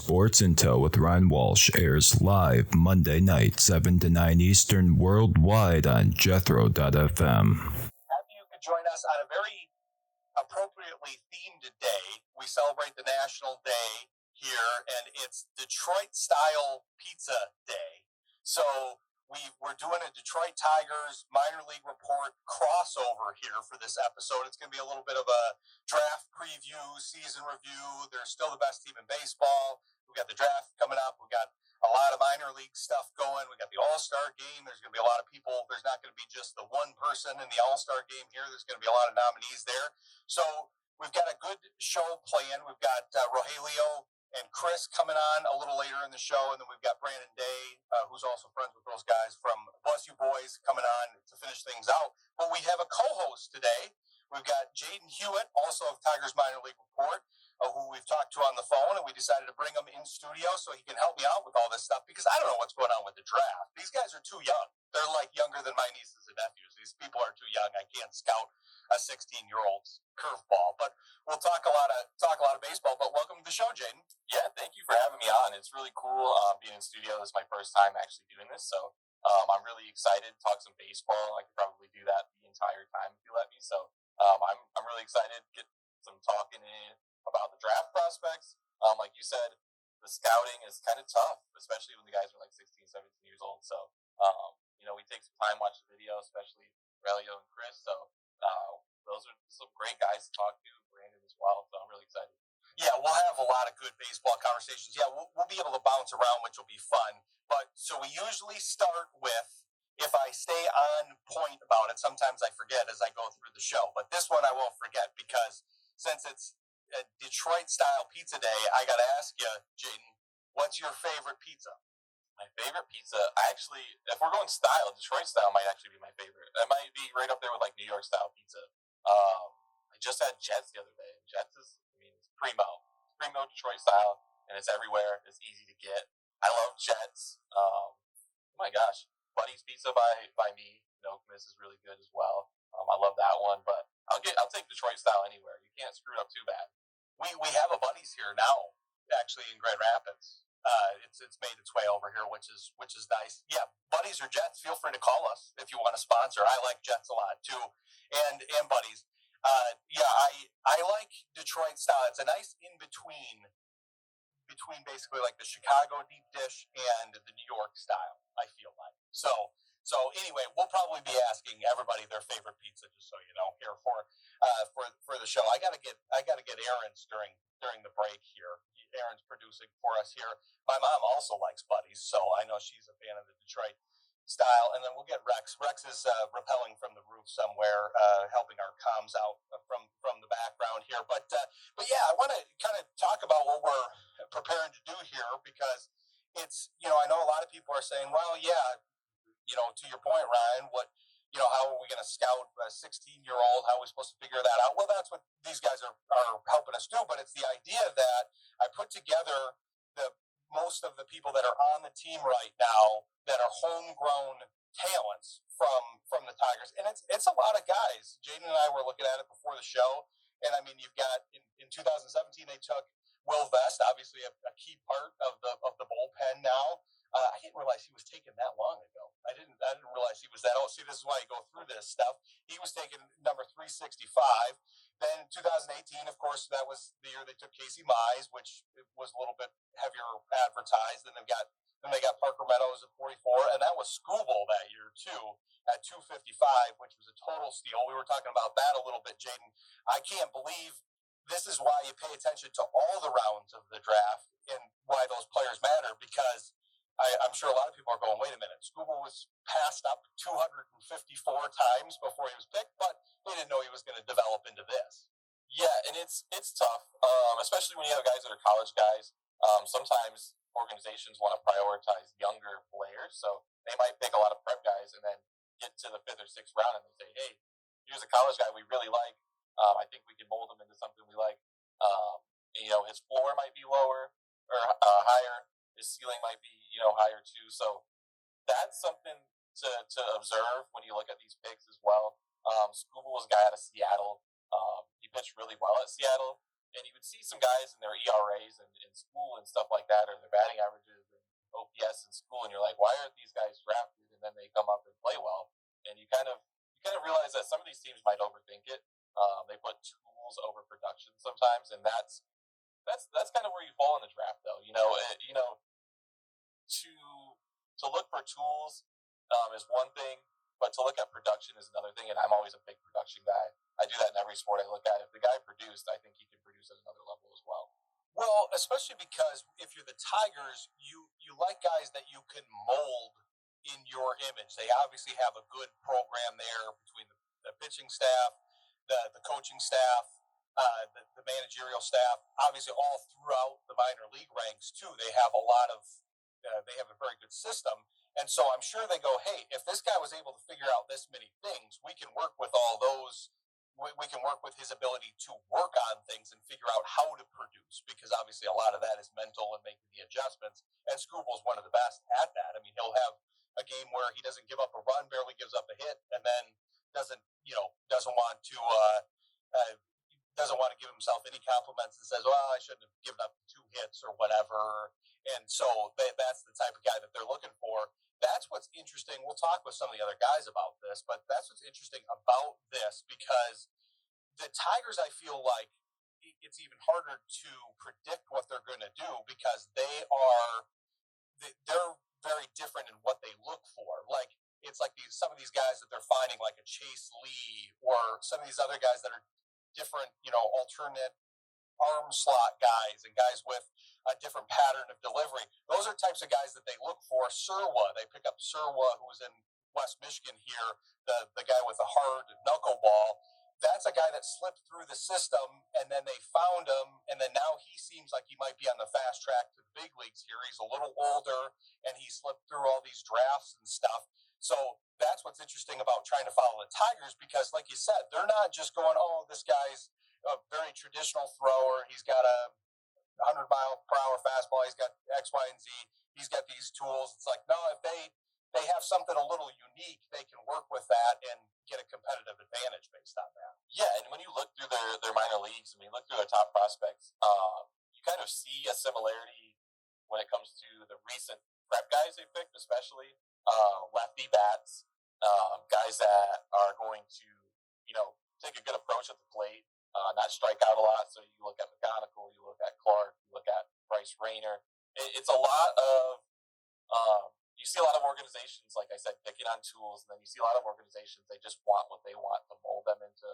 Sports Intel with Ryan Walsh airs live Monday night, 7 to 9 Eastern, worldwide on Jethro.fm. You could join us on a very appropriately themed day. We celebrate the National Day here, and it's Detroit-style pizza day. So we're doing a Detroit Tigers minor league report crossover here for this episode. It's going to be a little bit of a draft preview, season review. They're still the best team in baseball. We've got the draft coming up. We've got a lot of minor league stuff going. We got the All-Star game. There's going to be a lot of people. There's not going to be just the one person in the All-Star game here. There's going to be a lot of nominees there. So we've got a good show planned. We've got Rogelio and Chris coming on a little later in the show, and then we've got Brandon Day, who's also friends with those guys from Bless You Boys, coming on to finish things out. But we have a co-host today. We've got Jayden Hewitt, also of Tigers Minor League Report, who we've talked to on the phone, and we decided to bring him in studio so he can help me out with all this stuff, because I don't know what's going on with the draft. These guys are too young. They're like younger than my nieces and nephews. These people are too young. I can't scout a 16-year-old's curveball. But we'll talk a lot of baseball. But welcome to the show, Jayden. Yeah, thank you for having me on. It's really cool being in studio. This is my first time actually doing this, so I'm really excited to talk some baseball. I could probably do that the entire time if you let me. So I'm really excited to get some talking in about the draft prospects. Like you said, the scouting is kind of tough, especially when the guys are like 16, 17 years old. So, we take some time, watch the video, especially Rogelio and Chris. So those are some great guys to talk to, Brandon as well. So I'm really excited. Yeah, we'll have a lot of good baseball conversations. Yeah, we'll be able to bounce around, which will be fun. But so we usually start with, if I stay on point about it, sometimes I forget as I go through the show. But this one I won't forget, because since it's a Detroit-style pizza day, I got to ask you, Jayden, what's your favorite pizza? My favorite pizza, if we're going style, Detroit style might actually be my favorite. It might be right up there with like New York style pizza. I just had Jets the other day. Jets is, it's primo Detroit style, and it's everywhere. It's easy to get. I love Jets. Oh my gosh, Buddy's Pizza by me, Miss is really good as well. I love that one, but I'll take Detroit style anywhere. You can't screw it up too bad. We have a Buddy's here now, actually in Grand Rapids. It's made its way over here, which is nice. Yeah, Buddies or Jets, feel free to call us if you want to sponsor. I like Jets a lot too, and Buddies. I like Detroit style. It's a nice in between basically like the Chicago deep dish and the New York style, I feel like. So anyway, we'll probably be asking everybody their favorite pizza, just so you know, here for the show. I gotta get Aaron's during the break here. Aaron's producing for us here. My mom also likes Buddies, so I know she's a fan of the Detroit style. And then we'll get Rex. Rex is rappelling from the roof somewhere, helping our comms out from the background here. But yeah, I want to kind of talk about what we're preparing to do here, because it's, I know a lot of people are saying, well, yeah, to your point, Ryan, how are we going to scout a 16-year-old? How are we supposed to figure that out? Well, that's what these guys are helping us do. But it's the idea that I put together most of the people that are on the team right now that are homegrown talents from the Tigers. And it's a lot of guys. Jayden and I were looking at it before the show. And you've got in 2017, they took Will Vest, obviously a key part of the bullpen now. I didn't realize he was taken that long ago. I didn't realize he was that old. See, this is why you go through this stuff. He was taken number 365. Then 2018, of course, that was the year they took Casey Mize, which was a little bit heavier advertised. Then they got Parker Meadows at 44, and that was Scooble that year too at 255, which was a total steal. We were talking about that a little bit, Jayden. I can't believe this is why you pay attention to all the rounds of the draft and why those players matter, because I'm sure a lot of people are going, wait a minute, Scooble was passed up 254 times before he was picked, but they didn't know he was going to develop into this. Yeah, and it's tough, especially when you have guys that are college guys. Sometimes organizations want to prioritize younger players, so they might pick a lot of prep guys and then get to the 5th or 6th round and they say, hey, here's a college guy we really like. I think we can mold him into something we like. His floor might be lower or higher. His ceiling might be, higher too. So that's something to observe when you look at these picks as well. Scooble was a guy out of Seattle. He pitched really well at Seattle, And you would see some guys in their ERAs in school and stuff like that, or their batting averages and OPS in school, and you're like, why aren't these guys drafted? And then they come up and play well, and you kind of realize that some of these teams might overthink it. They put tools over production sometimes, and that's kind of where you fall in the draft, though. To look for tools is one thing, but to look at production is another thing. And I'm always a big production guy. I do that in every sport I look at. If the guy produced, I think he can produce at another level as well. Well, especially because if you're the Tigers, you like guys that you can mold in your image. They obviously have a good program there between the pitching staff, the coaching staff, the managerial staff. Obviously, all throughout the minor league ranks too, they have a lot of. They have a very good system, and so I'm sure they go, hey, if this guy was able to figure out this many things, we can work with all those. We can work with his ability to work on things and figure out how to produce, because obviously a lot of that is mental and making the adjustments. And Scooble's one of the best at that. I mean, he'll have a game where he doesn't give up a run, barely gives up a hit, and then doesn't want to give himself any compliments and says, well, I shouldn't have given up 2 hits or whatever. And so that's the type of guy that they're looking for. That's what's interesting. We'll talk with some of the other guys about this, but that's what's interesting about this, because the Tigers, I feel like it's even harder to predict what they're going to do, because they're very different in what they look for. Like, it's like some of these guys that they're finding, like a Chase Lee, or some of these other guys that are different, alternate arm slot guys and guys with a different pattern of delivery. Those are types of guys that they look for. Surwa, they pick up Surwa, who was in West Michigan here, the guy with the hard knuckleball. That's a guy that slipped through the system, and then they found him, and then now he seems like he might be on the fast track to the big leagues here. He's a little older, and he slipped through all these drafts and stuff. So that's what's interesting about trying to follow the Tigers, because, like you said, they're not just going, oh, this guy's a very traditional thrower. He's got a 100-mile-per-hour fastball. He's got X, Y, and Z. He's got these tools. It's like, no, if they have something a little unique, they can work with that and get a competitive advantage based on that. Yeah, and when you look through their minor leagues, and you look through their top prospects, you kind of see a similarity when it comes to the recent prep guys they picked, especially lefty bats, guys that are going to, take a good approach at the plate, not strike out a lot. So you look at McGonigal, you look at Clark, you look at Bryce Rayner. It's a lot of, you see a lot of organizations, like I said, picking on tools, and then you see a lot of organizations, they just want what they want to mold them into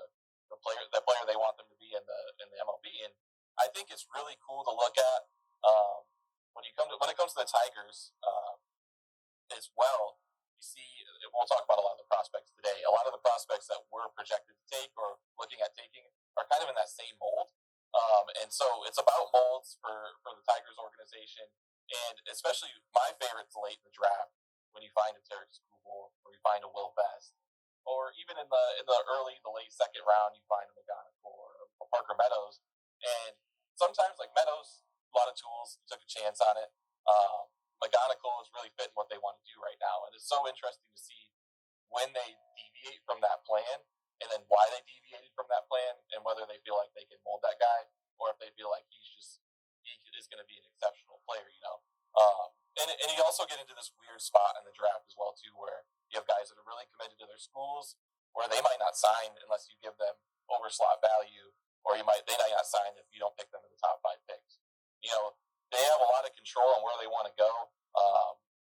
the player they want them to be in the MLB. And I think it's really cool to look at when it comes to the Tigers as well. You see, we'll talk about a lot of the prospects today. A lot of the prospects that we're projected to take or looking at taking are kind of in that same mold. And so it's about molds for the Tigers organization. And especially my favorite's late in the draft, when you find a Tarek Skubal or you find a Will Best, or even in the late second round, you find a McGonigal or a Parker Meadows. And sometimes, like Meadows, a lot of tools, took a chance on it. McGonigal is really fitting what they want to do right now, and it's so interesting to see when they deviate from that plan, and then why they deviated from that plan, and whether they feel like they can mold that guy, or if they feel like he is going to be an exceptional player, And you also get into this weird spot in the draft as well too, where you have guys that are really committed to their schools, where they might not sign unless you give them over slot value, or they might not sign if you don't pick them in the top 5 picks. They have a lot of control on where they want to go.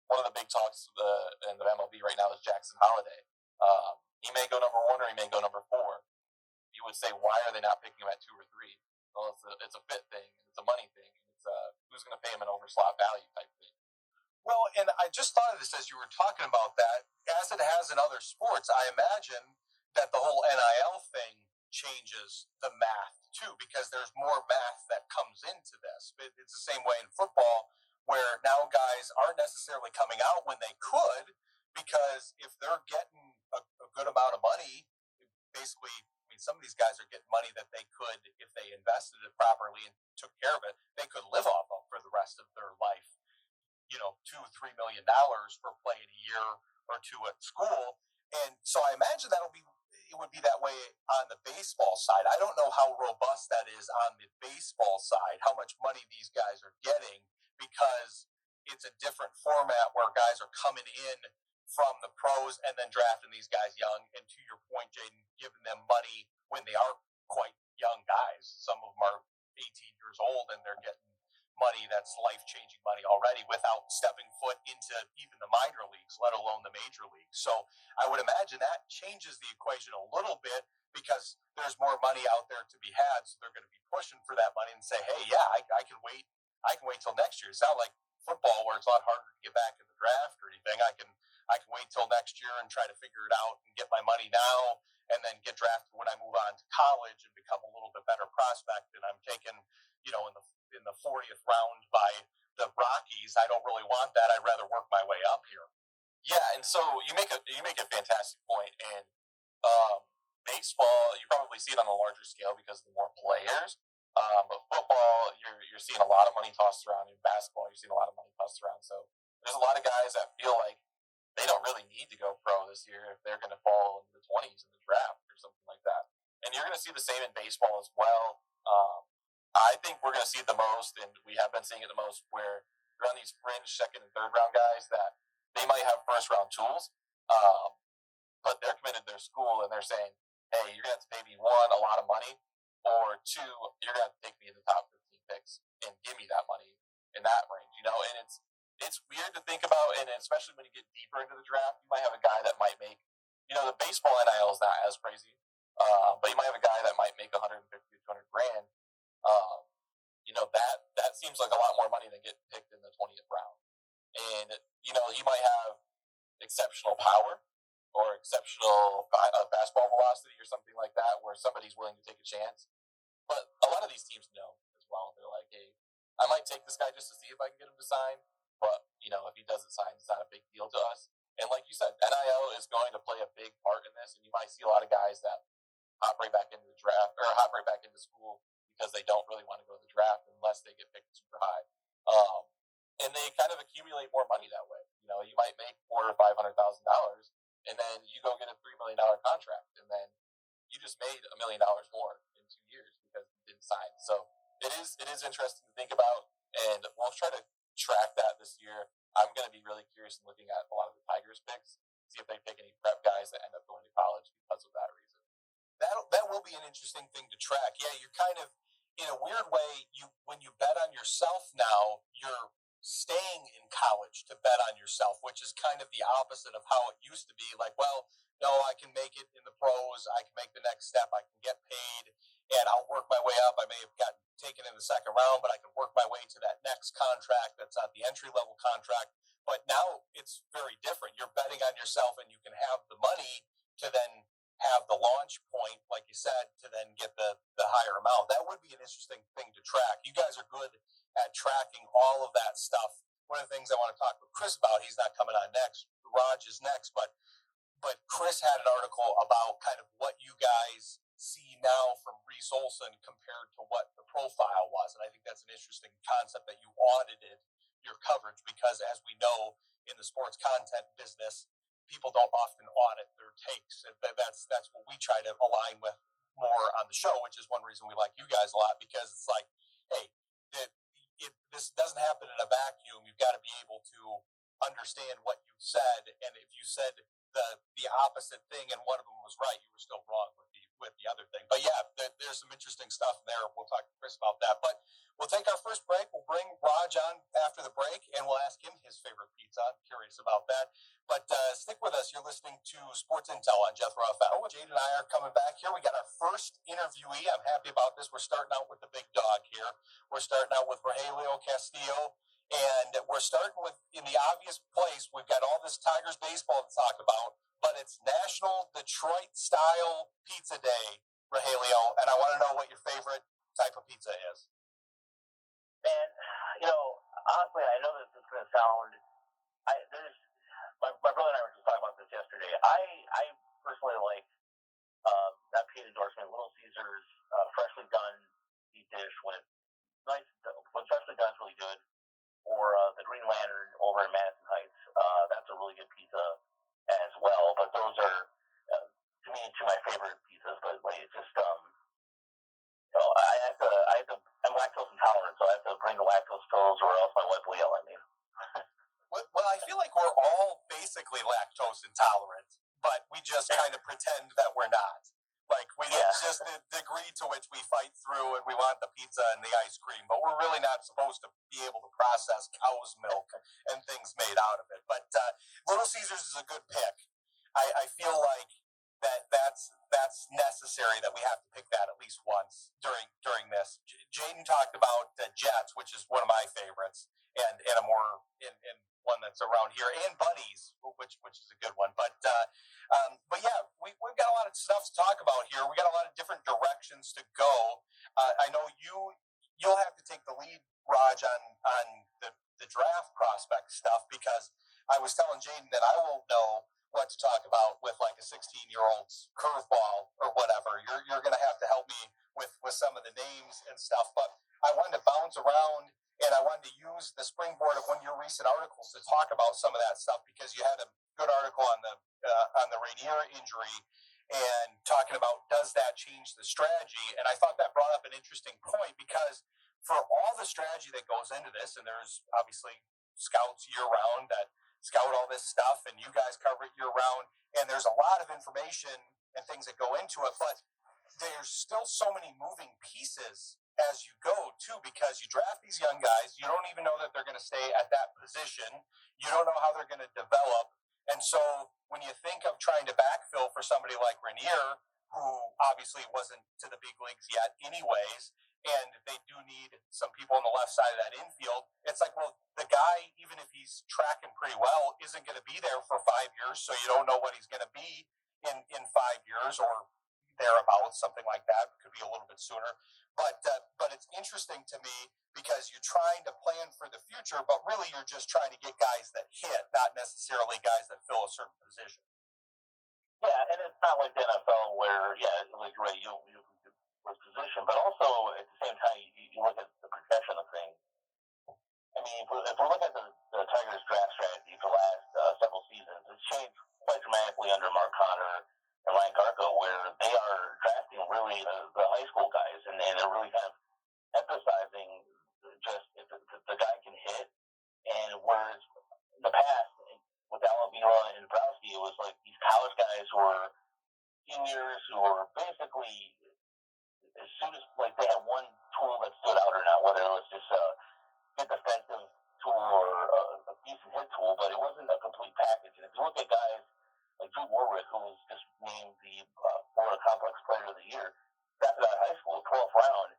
One of the big talks in the MLB right now is Jackson Holiday. He may go number 1 or he may go number 4. You would say, why are they not picking him at 2 or 3? Well, it's a fit thing, it's a money thing, it's who's going to pay him an over slot value type thing. Well, and I just thought of this as you were talking about that. As it has in other sports, I imagine that the whole NIL thing changes the math too, because there's more math that comes into this. It's the same way in football, where now guys aren't necessarily coming out when they could, because if they're getting a good amount of money, basically, I mean, some of these guys are getting money that they could, if they invested it properly and took care of it, they could live off of for the rest of their life. $2-3 million for playing a year or two at school. And so I imagine it it would be that way on the baseball side. I don't know how robust that is on the baseball side, how much money these guys are getting, because it's a different format where guys are coming in from the pros and then drafting these guys young. And to your point, Jayden, giving them money when they are quite young guys. Some of them are 18 years old and they're getting money that's life-changing money already without stepping foot into even the minor leagues, let alone the major leagues. So I would imagine that changes the equation a little bit, because there's more money out there to be had. So they're going to be pushing for that money and say, hey, yeah, I can wait. I can wait till next year. It's not like football where it's a lot harder to get back in the draft or anything. I can wait till next year and try to figure it out and get my money now, and then get drafted when I move on to college and become a little bit better prospect. And I'm taken, in the 40th round by the Rockies. I don't really want that. I'd rather work my way up here. Yeah, and so you make a fantastic point. And baseball, you probably see it on a larger scale because of the more players. But football, you're seeing a lot of money tossed around. In basketball, you're seeing a lot of money tossed around. So there's a lot of guys that feel like they don't really need to go pro this year if they're going to fall in the 20s in the draft or something like that. And you're going to see the same in baseball as well. I think we're going to see it the most, and we have been seeing it the most, where you're on these fringe second and third round guys that they might have first round tools, but they're committed to their school and they're saying, hey, you're going to have to pay me, one, a lot of money, or two, you're going to have to take me in the top 15 picks and give me that money in that range, and it's weird to think about, and especially when you get deeper into the draft, you might have a guy that might make, the baseball NIL is not as crazy, but you might have a guy that might make 150 to 200 grand. That seems like a lot more money than getting picked in the 20th round. And, he might have exceptional power or exceptional fastball velocity or something like that, where somebody's willing to take a chance. But a lot of these teams know as well. They're like, hey, I might take this guy just to see if I can get him to sign. But, if he doesn't sign, it's not a big deal to us. And like you said, NIL is going to play a big part in this. And you might see a lot of guys that hop right back into the draft or hop right back into school because they don't really want to go to the draft unless they get picked super high. And they kind of accumulate more money that way. You might make $400,000 or $500,000, and then you go get a $3 million contract, and then you just made $1 million more in 2 years because you didn't sign. So it is interesting to think about, and we'll try to track that this year. I'm going to be really curious in looking at a lot of the Tigers picks, see if they pick any prep guys that end up going to college because of that reason. That will be an interesting thing to track. Yeah, you're kind of, in a weird way, when you bet on yourself now, you're staying in college to bet on yourself, which is kind of the opposite of how it used to be. Like, well, no, I can make it in the pros. I can make the next step. I can get paid, and I'll work my way up. I may have gotten taken in the second round, but I can work my way to that next contract that's not the entry-level contract. But now it's very different. You're betting on yourself, and you can have the money to then have the launch point, like you said, to then get the higher amount. That would be an interesting thing to track. You guys are good at tracking all of that stuff. One of the things I want to talk with Chris about, he's not coming on next, Raj is next, but Chris had an article about kind of what you guys see now from Reese Olson compared to what the profile was. And I think that's an interesting concept, that you audited your coverage, because as we know in the sports content business, people don't often audit their takes. That's what we try to align with more on the show, which is one reason we like you guys a lot, because it's like, hey, this doesn't happen in a vacuum. You've got to be able to understand what you said, and if you said the opposite thing and one of them was right, you were still wrong with the other thing. But yeah, there's some interesting stuff there. We'll talk to Chris about that. But we'll take our first break. We'll bring Raj on after the break, and we'll ask him his favorite pizza. I'm curious about that. But stick with us. You're listening to Sports Intel on Jethro FM. Jayden and I are coming back here. We got our first interviewee. I'm happy about this. We're starting out with the big dog here. We're starting out with Rogelio Castillo. And we're starting with, in the obvious place, we've got all this Tigers baseball to talk about, but it's National Detroit Style Pizza Day, Rogelio, and I want to know what your favorite type of pizza is. Man, honestly, I know this is going to sound, my brother and I were just talking about this yesterday. I personally like, that paid endorsement, Little Caesars, freshly done deep dish when it's nice, when freshly done, it's really good. Or the Green Lantern over in Madison Heights. That's a really good pizza as well. But those are, to me, two of my favorite basically lactose intolerant, but we just kind of pretend that we're not. Like, it's just the degree to which we fight through, and we want the pizza and the ice cream, but we're really not supposed to be able to process cow's milk and things made out of it. But Little Caesars is a good pick. I feel like that's necessary, that we have to pick that at least once during this. Jayden talked about the Jets, which is one of my favorites, and a more in one that's around here, and Buddies, which is a good one. But yeah, we've got a lot of stuff to talk about here. We got a lot of different directions to go. I know you'll have to take the lead, Raj, on the draft prospect stuff, because I was telling Jayden that I won't know what to talk about with like a 16-year-old's curveball or whatever. You're going to have to help me with some of the names and stuff. But I wanted to bounce around, and I wanted to use the springboard of one of your recent articles to talk about some of that stuff, because you had a good article on the Rainier injury and talking about, does that change the strategy? And I thought that brought up an interesting point, because for all the strategy that goes into this, and there's obviously scouts year round that scout all this stuff, and you guys cover it year round, and there's a lot of information and things that go into it, but there's still so many moving pieces as you go too, because you draft these young guys, you don't even know that they're going to stay at that position, you don't know how they're going to develop, and so when you think of trying to backfill for somebody like Rainier, who obviously wasn't to the big leagues yet anyways, and they do need some people on the left side of that infield, it's like, well, the guy, even if he's tracking pretty well, isn't going to be there for 5 years, so you don't know what he's going to be in 5 years or thereabouts, something like that. Could be a little bit sooner. But it's interesting to me, because you're trying to plan for the future, but really you're just trying to get guys that hit, not necessarily guys that fill a certain position. Yeah, and it's not like the NFL where, like you're right, you with position, but also at the same time, you look at the protection of things. I mean, if we look at the Tigers' draft strategy for the last several seasons, it's changed quite dramatically under Mark Connor and Ryan Garco, where they are drafting really the high school guys, and they're really kind of emphasizing just if the guy can hit. And whereas in the past, with Alavila and Browski, it was like these college guys who were seniors who were basically, as soon as like they had one tool that stood out or not, whether it was just a good defensive tool or a decent hit tool, but it wasn't a complete package. And if you look at guys like Drew Warwick, who was just named the Florida Complex Player of the Year, drafted out of high school, 12th round,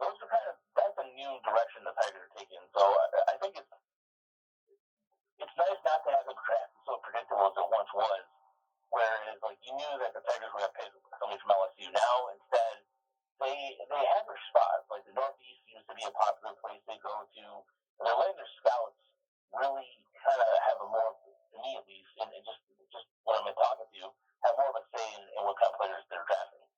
those are that's a new direction the Tigers are taking. So I think it's nice not to have a draft so predictable as it once was, whereas like you knew that the Tigers were going to pick somebody from LSU. Now instead, they have their spots. Like the Northeast used to be a popular place they go to. And they're letting their scouts really kind of have a more, to me at least, and just when I'm talking to you, have more of a say in what kind of players they're drafting.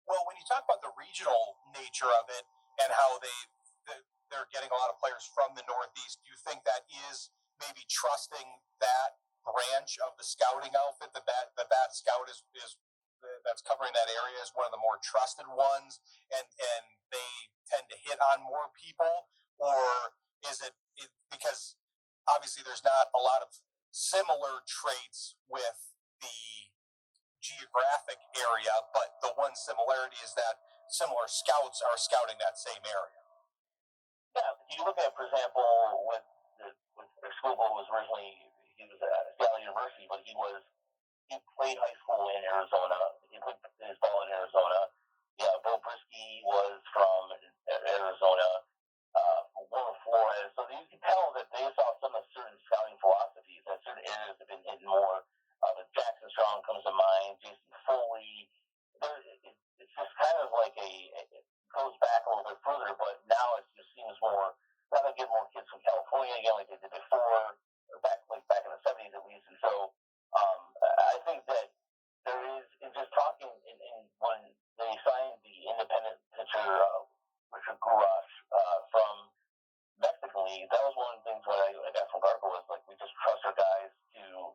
Well, when you talk about the regional nature of it and how they're getting a lot of players from the Northeast, do you think that is maybe trusting that branch of the scouting outfit, that scout is that's covering that area is one of the more trusted ones, and they tend to hit on more people? Or is it because obviously there's not a lot of similar traits with the geographic area, but the one similarity is that similar scouts are scouting that same area? Yeah, you look at, for example, with Escobar was originally, he was at Seattle University, but he played high school in Arizona. He played his ball in Arizona. Yeah, Bo Brisky was from Arizona. Will Flores. So you can tell that they saw some of certain scouting philosophies and certain areas have been hidden more. Jackson Strong comes to mind. Jason Foley. It's just kind of like it goes back a little bit further, but now it just seems more. Now they get more kids from California again, like they did before, or back in the 70s at least. And so I think that there is, in just talking, when they signed the independent pitcher Richard Gurash from Mexican League, that was one of the things that I got from Garco was like we just trust our guys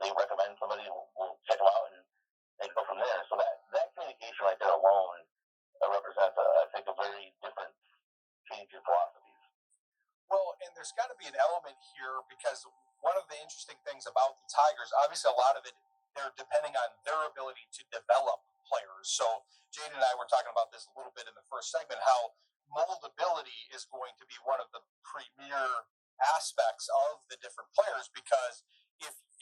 they recommend somebody, we'll check them out and go from there. So that communication right there alone represents, I think, a very different change in philosophies. Well, and there's got to be an element moment here, because one of the interesting things about the Tigers, obviously a lot of it, they're depending on their ability to develop players. So Jayden and I were talking about this a little bit in the first segment, how moldability is going to be one of the premier aspects of the different players, because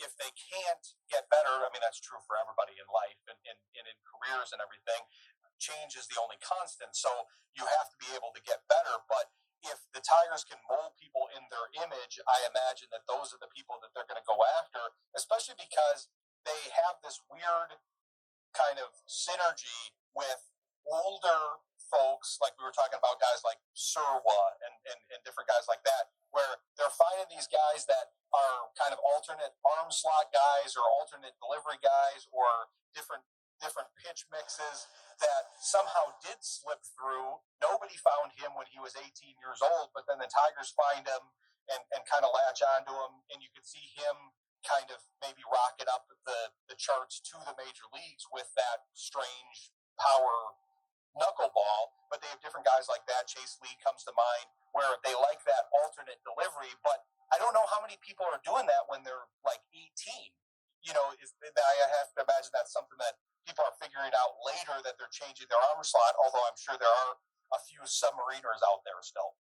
if they can't get better, I mean, that's true for everybody in life and in careers and everything, change is the only constant. So you have to be able to get better. But if the Tigers can mold people in their image, I imagine that those are the people that they're going to go after, especially because they have this weird kind of synergy with older folks, like we were talking about guys like Surwa and different guys like that, where they're finding these guys that are kind of alternate arm slot guys or alternate delivery guys or different pitch mixes that somehow did slip through. Nobody found him when he was 18 years old, but then the Tigers find him and kind of latch onto him, and you could see him kind of maybe rocket up the charts to the major leagues with that strange power knuckleball. But they have different guys like that. Chase Lee comes to mind, where they like that alternate delivery. But I don't know how many people are doing that when they're like 18. I have to imagine that's something that people are figuring out later, that they're changing their arm slot, although I'm sure there are a few submariners out there still.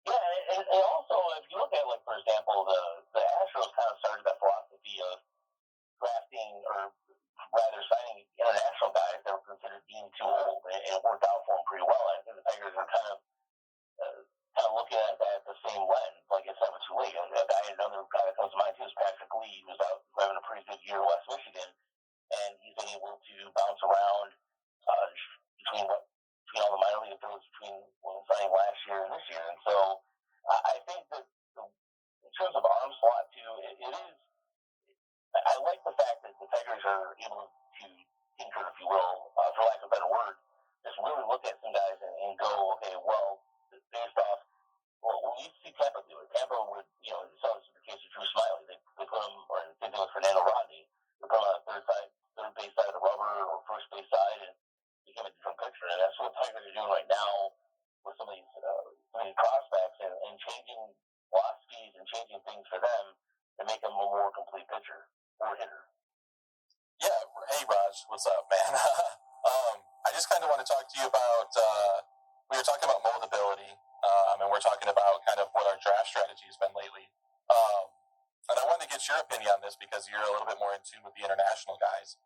Yeah, and also, if you look at, like, for example, the Astros kind of started that philosophy of drafting, or rather signing international guys that were considered being too old, and it worked out for them pretty well. I think the Tigers are kind of looking at that the same lens. Like, it's never too late. Another guy that comes to mind too is Patrick Lee, who's out having a pretty good year in West Michigan, and he's been able to bounce around between all the minor league affiliates, between signing last year and this year. And so I think that in terms of arm slot too, it is. I like the fact that the Tigers are able to tinker, if you will, for lack of a better word, just really look at some guys and go, okay, well, based off. Well, we see Tampa do it. Tampa would, you saw this in the case of Drew Smiley. They put him, or they did with Fernando Rodney. They put him on the third base side of the rubber, or first base side, and became a different picture. And that's what the Tigers are doing right now with some of these prospects, and changing philosophies and changing things for them to make them a more complete pitcher or hitter. Yeah. Hey, Raj. What's up, man? I just kind of want to talk to you about, we were talking about moldability, and we're talking about kind of what our draft strategy has been lately. And I wanted to get your opinion on this, because you're a little bit more in tune with the international guys.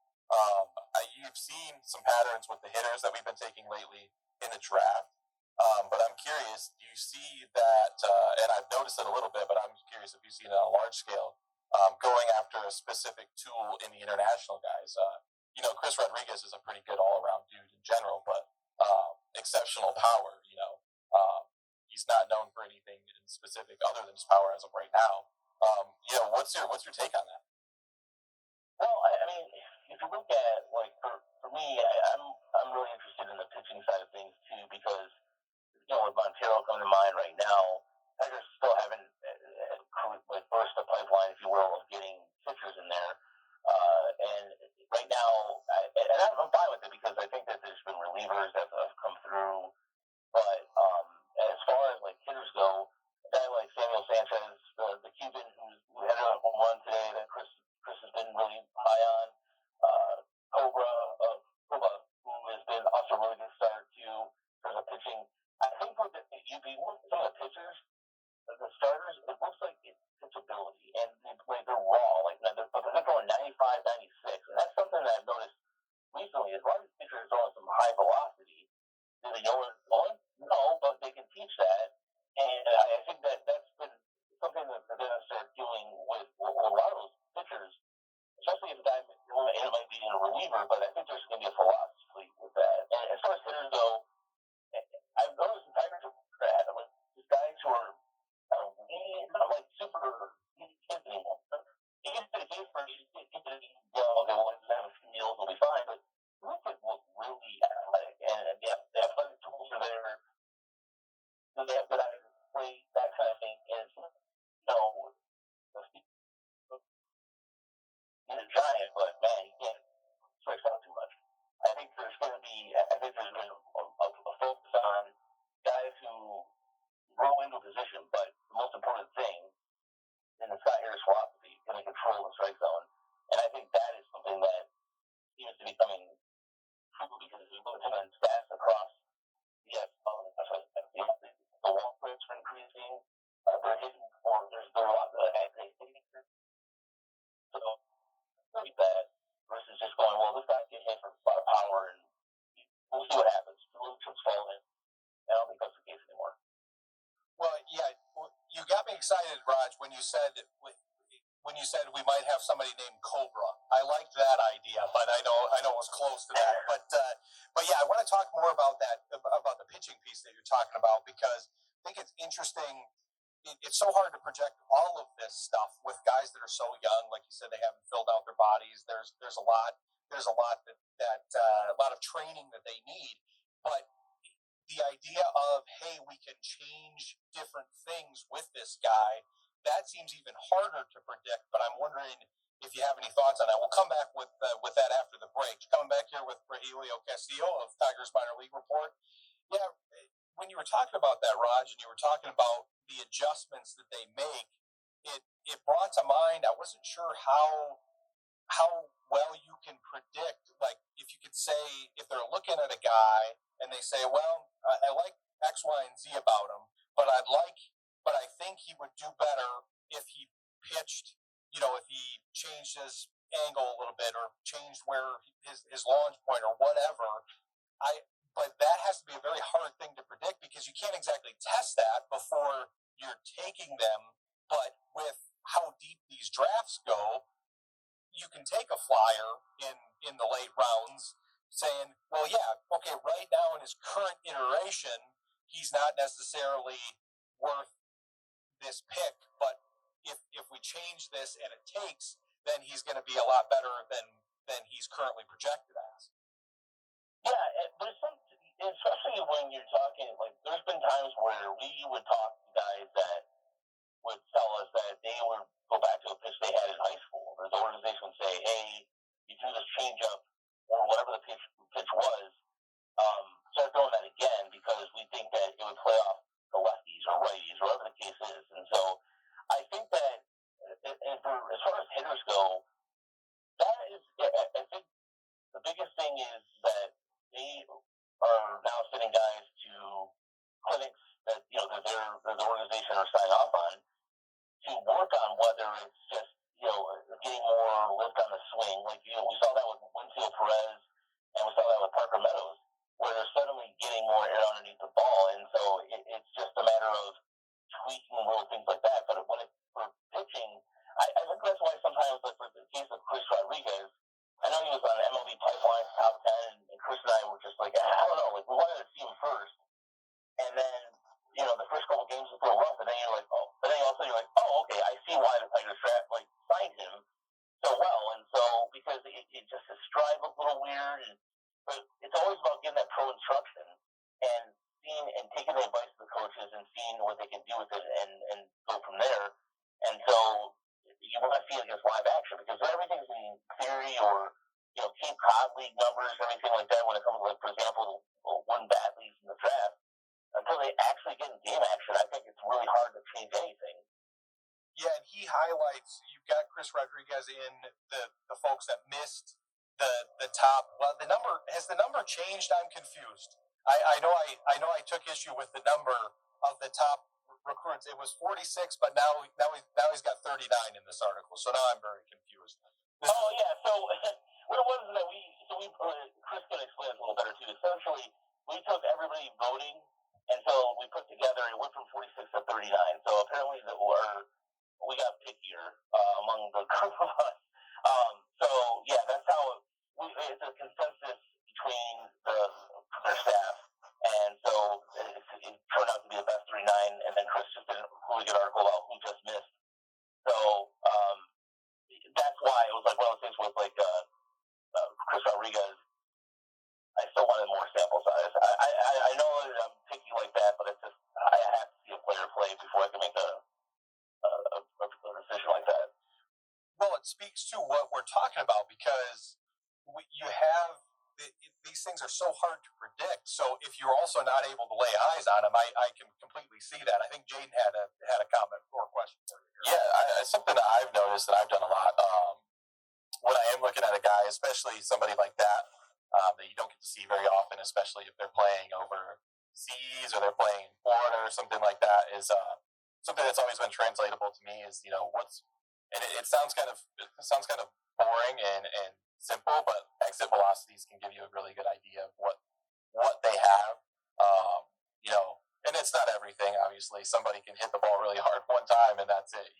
You've seen some patterns with the hitters that we've been taking lately in the draft. But I'm curious, do you see that, and I've noticed it a little bit, but I'm curious if you've seen it on a large scale, going after a specific tool in the international guys. Chris Rodriguez is a pretty good all-around dude in general, but exceptional power. He's not known for anything in specific other than his power as of right now. What's your take on that? Well, I mean, if you look at, like, for me, I'm really interested in the pitching side of things too, because with Montero coming to mind right now, Tigers still haven't burst the pipeline, if you will, of getting pitchers in there. And right now, I'm fine with it, because I think that there's been relievers that have come through. But as far as, like, hitters go, a guy like Samuel Sanchez, the Cuban, who had a home run today that Chris has been really high on, Cobra, who has been off to a really good start too, for the pitching. I think with if you look at some of the pitchers, the starters, it looks like it's pitchability, and they're raw, but they're going 95, 96, and that's something that I've noticed recently. Is a lot of these pitchers are throwing some high velocity. Do they know where it's going? No, but they can teach that, and I think that's been something that they're going to start doing with a lot of those pitchers, especially if a guy, it might be in a reliever, but I think there's going to be a philosophy with that. And as far as hitters go, I've noticed the Tigers are like these guys who are not like super kids anymore. It used to be the case where you get to okay, well, let's have a few meals, we'll be fine, but these kids look really athletic, and the athletic tools are there. They have good eyes to play, that kind of thing. And he's a giant, but man, he can't strike out too much. I think there's been a focus on guys who grow into a position, but the most important thing philosophy, can they control the strike zone? And I think that is something that seems to be coming true because we look at stats across the walk rates are increasing. They're hitting more. There's a lot of Airdate hitting. So like that versus just going, well, this guy can hit for a lot of power, and we'll see what happens. The little chips fall in. I don't think that's the case anymore. Well, yeah, you got me excited, Raj, when you said we might have somebody named Cobra. I liked that idea, but I know it was close to that. But yeah, I want to talk more about that, about the pitching piece that you're talking about, because I think it's interesting. It's so hard to project all of this stuff with guys that are so young. Like you said, they haven't filled out their bodies. There's a lot that a lot of training that they need. But the idea of, hey, we can change different things with this guy, that seems even harder to predict. But I'm wondering if you have any thoughts on that. We'll come back with that after the break. Coming back here with Rogelio Castillo of Tigers Minor League Report. Yeah, when you were talking about that, Raj, and you were talking about the adjustments that they make, it brought to mind, I wasn't sure how well you can predict, like if you could say, if they're looking at a guy and they say, well, I like X, Y, and Z about him, but I think he would do better if he pitched, if he changed his angle a little bit or changed where his launch point or whatever. But that has to be a very hard thing to predict because you can't exactly test that before you're taking them. But with how deep these drafts go, you can take a flyer in the late rounds saying, well, yeah, okay, right now in his current iteration, he's not necessarily worth this pick, but if we change this and it takes, then he's going to be a lot better than he's currently projected as. Yeah, there's some, especially when you're talking, like, there's been times where we would talk to guys that would tell us that they would go back to a pitch they had in high school. The organization would say, hey, you do this changeup or whatever the pitch was, start throwing that again because we think that it would play off the lefties or righties or whatever the case is. And so I think that as far as hitters go, that is, I think the biggest thing is that they are now sending guys to clinics that, that the organization are signed off on to work on whether it's just, getting more lift on the swing. Like, we saw that with Winfield Perez and we saw that with Parker Meadows, where they're suddenly getting more air underneath the ball. And so it's just a matter of tweaking little things like that. But for pitching, I think that's why sometimes, like for the case of Chris Rodriguez, I know he was on MLB Pipeline's top 10, and Chris and I were just like, I don't know, like we wanted to see him first. And then, the first couple games was a little rough, and then you're like, oh, but then also you're like, oh, okay, I see why the Tigers signed him so well. And so, because it just, his stride looked a little weird, but it's always about getting that pro instruction and seeing and taking the advice of the coaches and seeing what they can do with it and go from there. And so you want to see it against live action because everything's in theory or, Cape Cod League numbers, everything like that when it comes to, like, for example, one bat leads in the draft. Until they actually get in game action, I think it's really hard to change anything. Yeah, and he highlights, you've got Chris Rodriguez in the folks that missed the top. Well, has the number changed? I'm confused. I know I took issue with the number of the top recruits. It was 46, but now he's got 39 in this article. So now I'm very confused. Yeah. So what it was is that Chris can explain it a little better too. Essentially, we took everybody voting, and so we put together. It went from 46 to 39. So apparently we got pickier among the group of us. So yeah, that's how it's a consensus between their staff, and so it turned out to be the best 39. And then Chris just did a really good article about who just missed. So that's why it was like one of those things with Chris Rodriguez. I still wanted more sample size. I know that I'm picky like that, but it's just I have to see a player play before I can make a decision like that. Well, it speaks to what we're talking about because you have these things are so hard to predict. So if you're also not able to lay eyes on them, I can completely see that. I think Jayden had a comment or a question for you. Yeah, I something that I've noticed that I've done a lot. When I am looking at a guy, especially somebody like that, that you don't get to see very often, especially if they're playing overseas or they're playing in Florida or something like that, is something that's always been translatable to me is, and it sounds kind of boring and simple, but exit velocities can give you a really good idea of what they have. And it's not everything, obviously. Somebody can hit the ball really hard one time and that's it.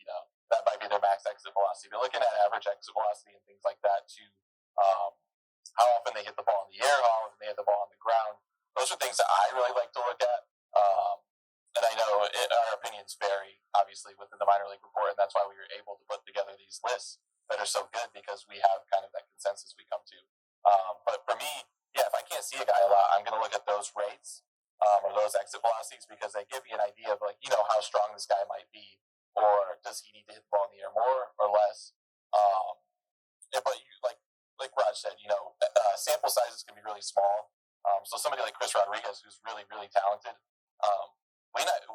That might be their max exit velocity. But looking at average exit velocity and things like that too, how often they hit the ball in the air, how often they hit the ball on the ground, those are things that I really like to look at. And I know our opinions vary, obviously, within the minor league report, and that's why we were able to put together these lists that are so good because we have kind of that consensus we come to. But for me, if I can't see a guy a lot, I'm going to look at those rates or those exit velocities because they give me an idea of how strong this guy might be, or does he need to hit the ball in the air more or less? But like Raj said, sample sizes can be really small. So somebody like Chris Rodriguez, who's really, really talented,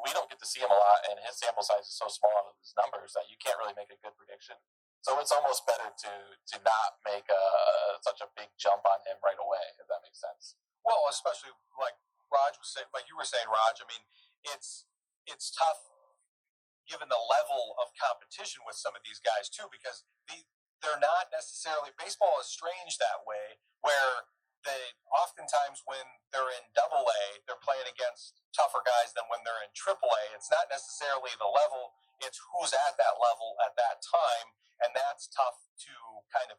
we don't get to see him a lot, and his sample size is so small out of his numbers that you can't really make a good prediction. So it's almost better to not make such a big jump on him right away, if that makes sense. Well, especially like Raj was saying, like you were saying, Raj. I mean, it's tough given the level of competition with some of these guys too, because they're not necessarily. Baseball is strange that way, where oftentimes when they're in Double A, they're playing against tougher guys than when they're in Triple A. It's not necessarily the level; it's who's at that level at that time, and that's tough to kind of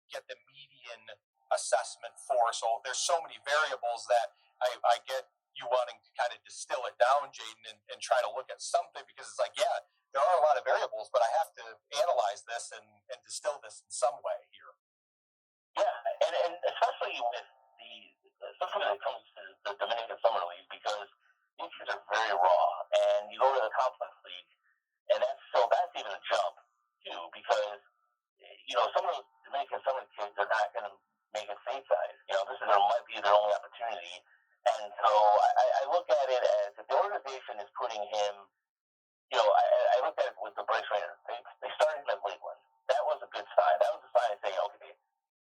get the median assessment for. So there's so many variables that I get you wanting to kind of distill it down, Jayden, and try to look at something, because it's like, yeah, there are a lot of variables, but I have to analyze this and distill this in some way here. Yeah, and especially with especially when it comes to the Dominican Summer League, because these kids are very raw, and you go to the Complex League, and that's even a jump too, because some of those Dominican Summer kids are not going to make it stateside. This might be their only opportunity, and so I look at it as if the organization is putting him. I looked at it with the Bryce Rainer. They started him at Lakeland. That was a good sign. That was a sign saying, okay,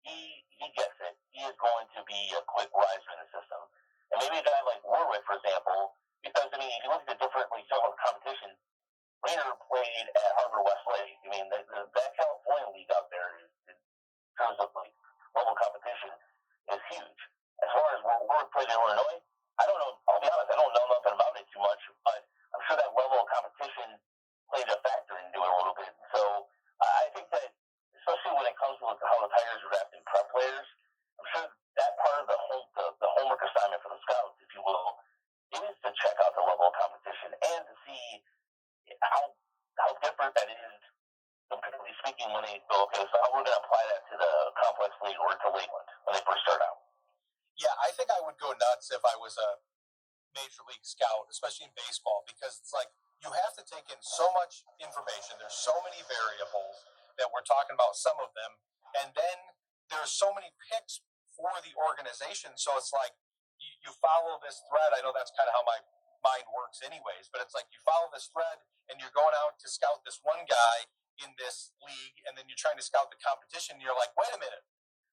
he gets it. He is going to be a quick riser in the system. And maybe a guy like Warwick, for example, because, if you look at the different, when you talk about competition, Rainer played at Harvard Westlake. That California league out there, in terms of level competition, is huge. As far as Warwick played in Illinois, I don't know. I'll be honest, I don't know nothing about it too much, but I'm sure that level of competition played a factor into it a little bit. So I think that, especially when it comes to how the Tigers are drafting prep players, I'm sure that part of the homework assignment for the scouts, if you will, is to check out the level of competition and to see how different that is, comparatively speaking, when they go, okay, so how we're going to apply that to the Complex League or to Lakeland when they first start out. Yeah, I think I would go nuts if I was a major league scout, especially in baseball, because it's like you have to take in so much information. There's so many variables that we're talking about, some of them, and then there's so many picks for the organization. So it's like you follow this thread. I know that's kind of how my mind works anyways, but it's like you follow this thread and you're going out to scout this one guy in this league, and then you're trying to scout the competition, and you're like, wait a minute,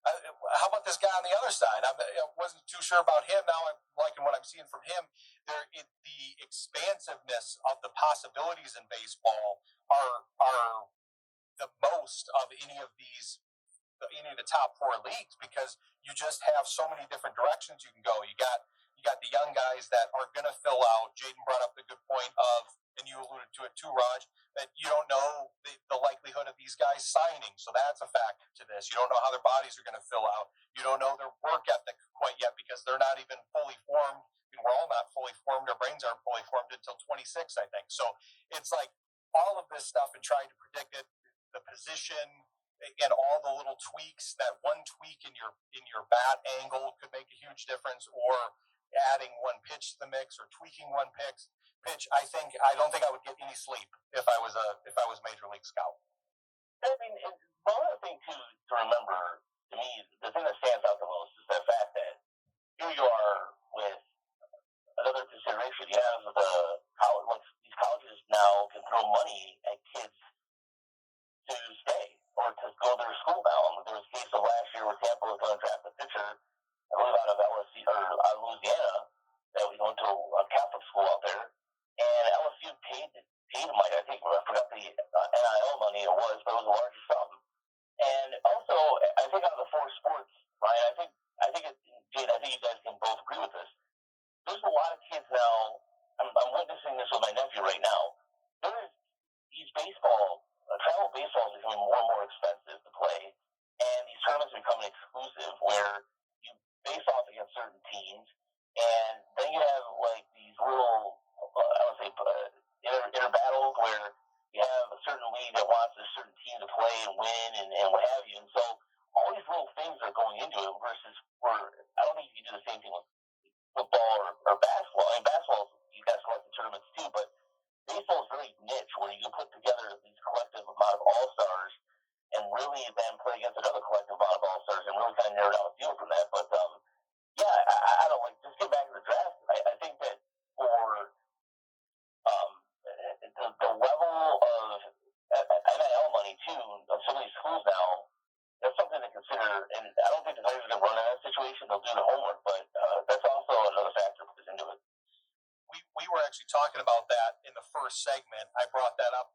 how about this guy on the other side? I wasn't too sure about him. Now I'm liking what I'm seeing from him. The expansiveness of the possibilities in baseball are the most of any of the top four leagues, because you just have so many different directions you can go. You got the young guys that are going to fill out. Jayden brought up the good point of, and you alluded to it too, Raj, that you don't know the likelihood of these guys signing. So that's a factor to this. You don't know how their bodies are going to fill out. You don't know their work ethic quite yet, because they're not even fully formed. We're all not fully formed. Our brains aren't fully formed until 26, I think. So it's like all of this stuff and trying to predict it, the position, and all the little tweaks. That one tweak in your bat angle could make a huge difference, or adding one pitch to the mix, or tweaking one pitch. I don't think I would get any sleep if I was major league scout. One other thing to remember, to me, the thing that stands out the most is the fact that here you are with another consideration. You have these colleges now can throw money at kids the NIL money it was, but it was a larger sum. And also, I think out of the four sports, Ryan, Jade, I think you guys can both agree with this. There's a lot of kids now. I'm witnessing this with my nephew right now. There's these travel baseball is becoming more and more expensive to play, and these tournaments are becoming exclusive where you face off against certain teams, and then you have like these little, I would say, inner battles where you have a certain league that wants a certain team to play and win and what have you, and so all these little things are going into it versus where I don't think you can do the same thing with football or basketball. I mean, basketball, you guys select the tournaments too, but baseball is very niche where you can put together these collective amount of all-stars and really then play against another collective amount of all-stars and really kind of narrow down the field from that. But yeah, I don't like, just get back to the draft. I think that for the level of NIL money too of some of these schools now, that's something to consider. And I don't think the Tigers are going to run in that situation. They'll do the homework, but that's also another factor that goes into it. We were actually talking about that in the first segment. I brought that up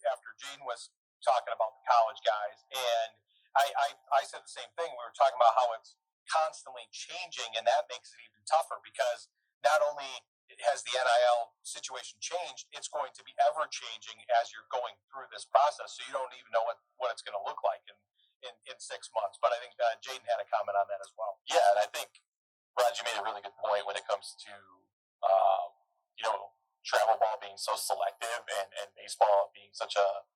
after Jayden was talking about the college guys, and I said the same thing. We were talking about how it's constantly changing, and that makes it even tougher because not only has the NIL situation changed, it's going to be ever changing as you're going through this process. So you don't even know what it's going to look like in 6 months. But I think Jayden had a comment on that as well. Yeah, and I think Raj, you made a really good point when it comes to travel ball being so selective and baseball being such a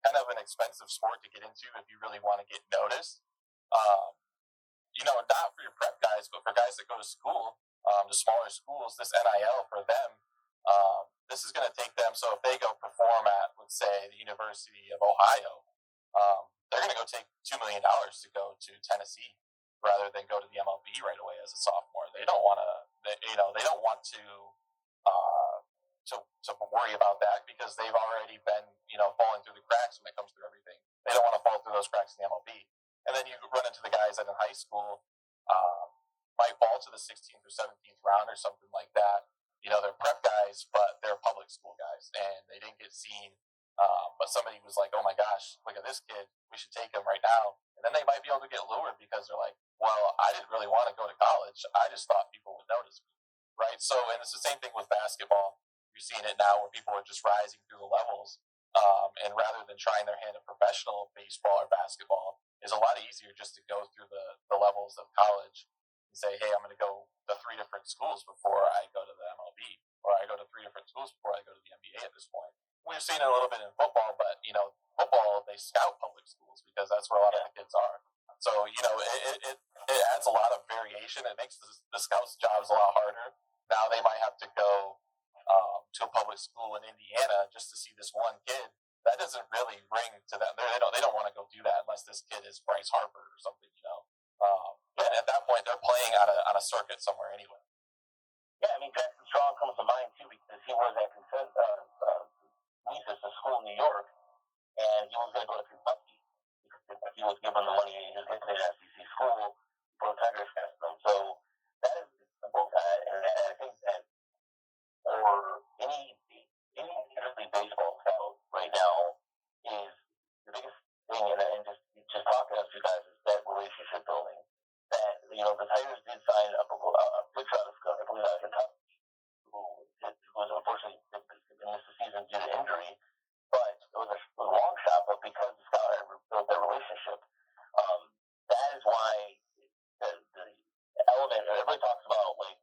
kind of an expensive sport to get into if you really want to get noticed. Not for your prep guys, but for guys that go to school, to smaller schools, this NIL for them, this is going to take them. So if they go perform at, let's say, the University of Ohio, they're going to go take $2 million to go to Tennessee rather than go to the MLB right away as a sophomore. They don't want to. They don't want to worry about that because they've already been, falling through the cracks when it comes through everything. They don't want to fall through those cracks in the MLB. And then you run into the guys that in high school might fall to the 16th or 17th round or something like that. They're prep guys, but they're public school guys, and they didn't get seen. But somebody was like, oh my gosh, look at this kid. We should take him right now. And then they might be able to get lured because they're like, well, I didn't really want to go to college. I just thought people would notice me. Right? So, and it's the same thing with basketball. You're seeing it now where people are just rising through the levels. And rather than trying their hand at professional baseball or basketball, it's a lot easier just to go through the levels of college and say, hey, I'm going to go to 3 different schools before I go to the MLB, or I go to 3 different schools before I go to the NBA at this point. We're seeing it a little bit in football, but, football, they scout public schools because that's where a lot of the kids are. So, it adds a lot of variation. It makes the scouts' jobs a lot harder. Now they might have to go to a public school in Indiana just to see this one kid. That doesn't really ring to them. They don't want to go do that unless this kid is Bryce Harper or something, And at that point, they're playing on a circuit somewhere anyway. Yeah, I mean, Jackson Strong comes to mind, too, because he was at Mises, a school in New York, and he was going to go to Kentucky because he was given the money and he was going to play at SEC school for the Tigers casted him. So that is simple. And I think that for any baseball scout right now is the biggest thing, and just talking to you guys, is that relationship building. That, the Tigers did sign a pitcher out of, I believe, out of Kentucky, who was unfortunately missed the season due to injury, but it was a long shot, but because the scout had built that relationship, that is why the element, everybody talks about, like,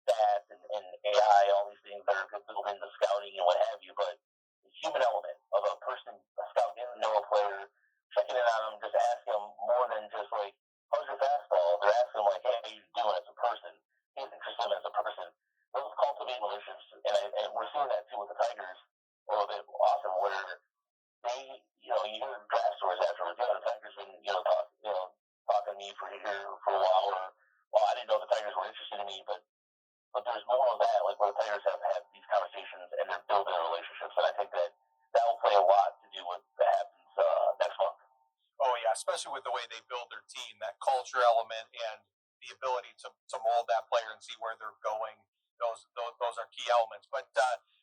stats and AI, all these things that are good built into scouting and what have you, but the human element of a person, a scout getting to know a player, checking in on them, just asking them more than just like, how's your fastball? They're asking them like, hey, how you doing as a person? He's interested in as a person. Those cultivate relationships, and we're seeing that too with the Tigers a little bit often, where they, you hear draft stories afterwards. The Tigers been, talking to me for a while, or, well, I didn't know the Tigers were interested in me, but there's more of that, like where the Tigers have had these conversations and they're building relationships, and I think that will play a lot to do with what happens next month. Oh yeah, especially with the way they build their team, that culture element and the ability to mold that player and see where they're going. Those are key elements. But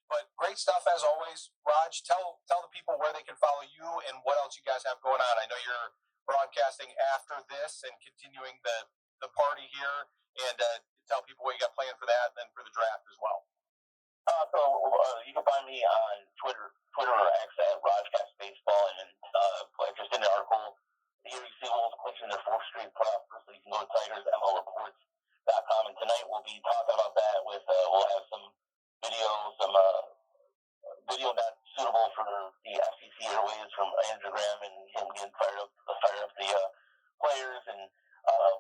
But great stuff as always. Raj, tell the people where they can follow you and what else you guys have going on. I know you're broadcasting after this and continuing the party here, and tell people what you got planned for that and then for the draft as well. So you can find me on Twitter or X at RajCastBaseball, and I just in the article, the Erie Seawolves clinching their 4th straight playoff berth, so you can go to Tigers, MLReports.com, and tonight we'll be talking about that with, we'll have some video not suitable for the FCC airways from Andrew Graham and him getting fired up the players, and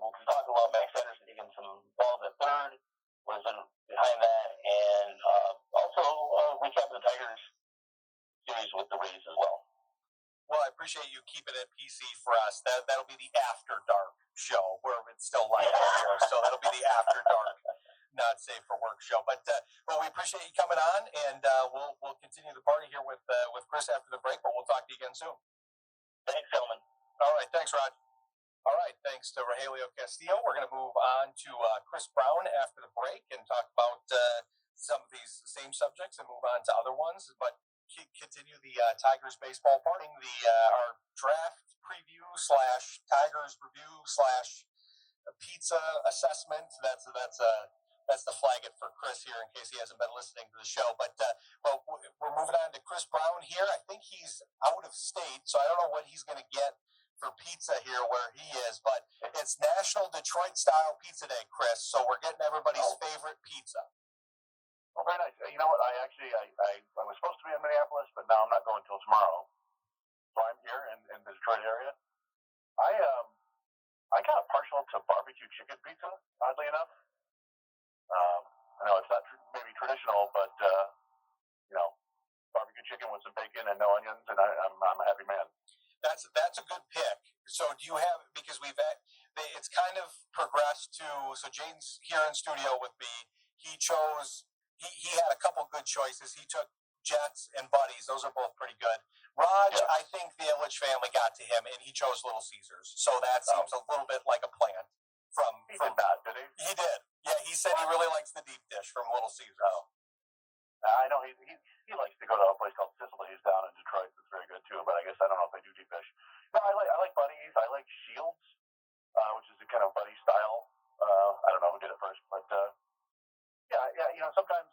we'll be talking about Max Anderson taking some balls at third, what is behind that, and also recap the Tigers series with the Rays as well. Well, I appreciate you keeping it PC for us. That'll be the After Dark show where it's still light out here. So that'll be the After Dark, not safe for work show. But we appreciate you coming on, and we'll continue the party here with Chris after the break. But we'll talk to you again soon. Thanks, gentlemen. All right, thanks, Rod. All right, thanks to Rogelio Castillo. We're going to move on to Chris Brown after the break and talk about some of these same subjects and move on to other ones. But continue the Tigers baseball party, our draft preview / Tigers review / pizza assessment. That's the flag it for Chris here in case he hasn't been listening to the show. But we're moving on to Chris Brown here. I think he's out of state, so I don't know what he's going to get for pizza here where he is. But it's National Detroit Style Pizza Day, Chris. So we're getting everybody's favorite pizza. Well, very nice. You know what? I was supposed to be in Minneapolis, but now I'm not going until tomorrow. So I'm here in the Detroit area. I got partial to barbecue chicken pizza, oddly enough. I know it's not maybe traditional, but barbecue chicken with some bacon and no onions, and I'm a happy man. That's a good pick. So do you have, because it's kind of progressed to, so Jayden's here in studio with me. He had a couple good choices. He took Jets and Buddies. Those are both pretty good. Raj, yeah. I think the Illich family got to him, and he chose Little Caesars. So that seems a little bit like a plant He did not, did he? He did. Yeah, he said he really likes the deep dish from Little Caesars. Oh. I know he likes to go to a place called Sicily's down in Detroit. That's very good, too. But I guess I don't know if they do deep dish. No, I like Buddies. I like Shields, which is a kind of Buddy style. I don't know who did it first, but... Yeah. Sometimes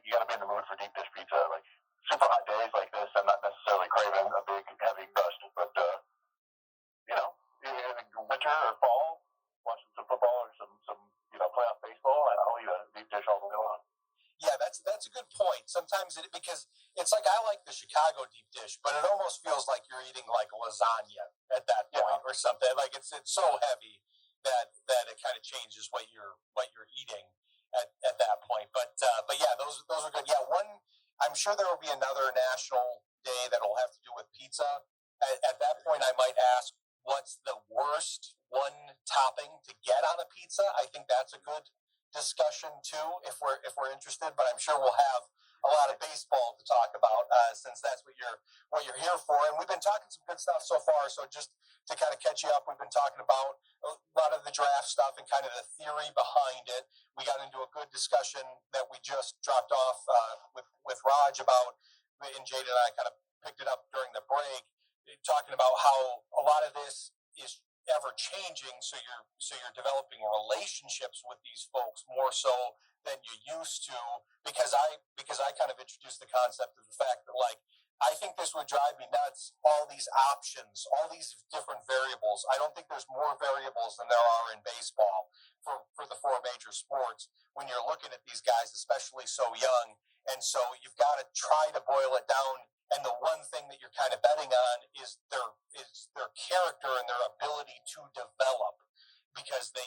you got to be in the mood for deep dish pizza. Like super hot days like this, I'm not necessarily craving a big heavy crust, but in winter or fall, watching some football or some playoff baseball, I'll eat a deep dish all day long. Yeah, that's a good point. Sometimes because it's like I like the Chicago deep dish, but it almost feels like you're eating like lasagna at that point or something. Like it's so heavy that it kind of changes what you're eating at that point. But yeah, those are good. Yeah, I'm sure there will be another national day that'll have to do with pizza. At that point, I might ask, what's the worst one topping to get on a pizza? I think that's a good discussion too, if we're interested. But I'm sure we'll have a lot of baseball to talk about since that's what you're here for. And we've been talking some good stuff so far. So just to kind of catch you up, we've been talking about a lot of the draft stuff and kind of the theory behind it. We got into a good discussion that we just dropped off with Raj about, and Jayden and I kind of picked it up during the break, talking about how a lot of this is ever changing. So you're developing relationships with these folks more so than you used to, because I kind of introduced the concept of the fact that, like, I think this would drive me nuts, all these options, all these different variables. I don't think there's more variables than there are in baseball for the four major sports when you're looking at these guys, especially so young. And so you've got to try to boil it down. And the one thing that you're kind of betting on is their character and their ability to develop, because they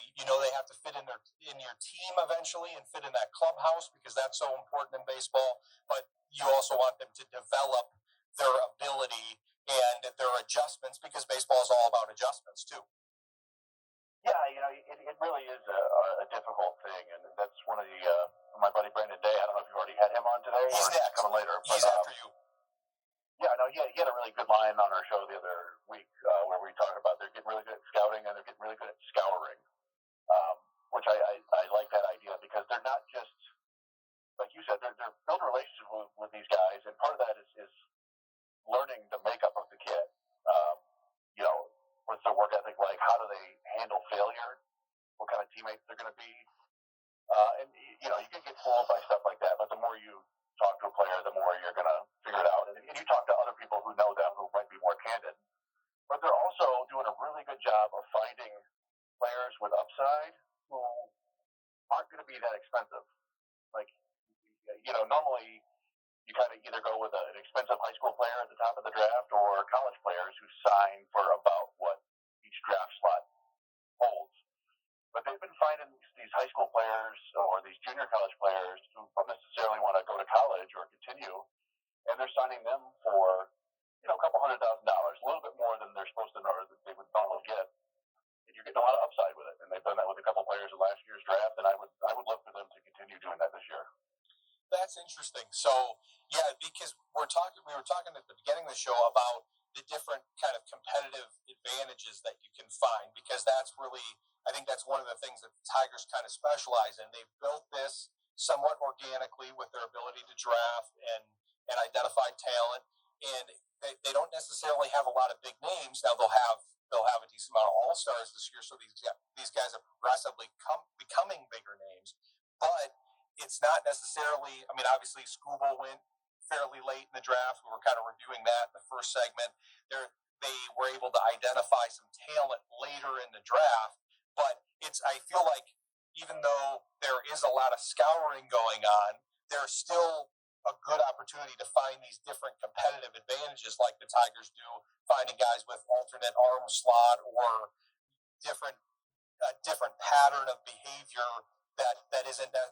have to fit in your team eventually and fit in that clubhouse, because that's so important in baseball. But you also want them to develop their ability and their adjustments, because baseball is all about adjustments too. Yeah, it really is a difficult thing, and that's one of the my buddy Brandon Day. I don't know if you've already had him on today. He's next. Coming later. He's after you. Yeah, no, he had a really good line on our show the other week where we talked about they're getting really good at scouting and they're getting really good at scouring, which I like that idea, because they're not just, like you said, they're building relationships learning the makeup of the kid. What's their work ethic like? How do they handle failure? What kind of teammates they're going to be? And you can get fooled by stuff like that, but the more you talk to a player, the more you're going to figure it out. And you talk to other people who know them, who might be more candid. But they're also doing a really good job of finding players with upside who aren't going to be that expensive. Like, normally you kind of either go with an expensive high school player at the top of the draft or college players who sign for about what each draft slot holds. But they've been finding these high school players or these junior college players who don't necessarily want to go to college or continue, and they're signing them for a couple $100,000, a little bit more than they're supposed to know that they would normally get. And you're getting a lot of upside with it. And they've done that with a couple players in last year's draft, and I would love for them to continue doing that this year. That's interesting. So, yeah, because we were talking at the beginning of the show about the different kind of competitive advantages that you can find, because that's really, I think that's one of the things that the Tigers kind of specialize in. They've built this somewhat organically with their ability to draft and identify talent, and they don't necessarily have a lot of big names. Now they'll have a decent amount of all-stars this year, so these guys are progressively becoming bigger names, but it's not necessarily, I mean, obviously Scooble went fairly late in the draft. We were kind of reviewing that in the first segment. They were able to identify some talent later in the draft, but I feel like even though there is a lot of scouring going on, there's still a good opportunity to find these different competitive advantages like the Tigers do, finding guys with alternate arm slot or different pattern of behavior that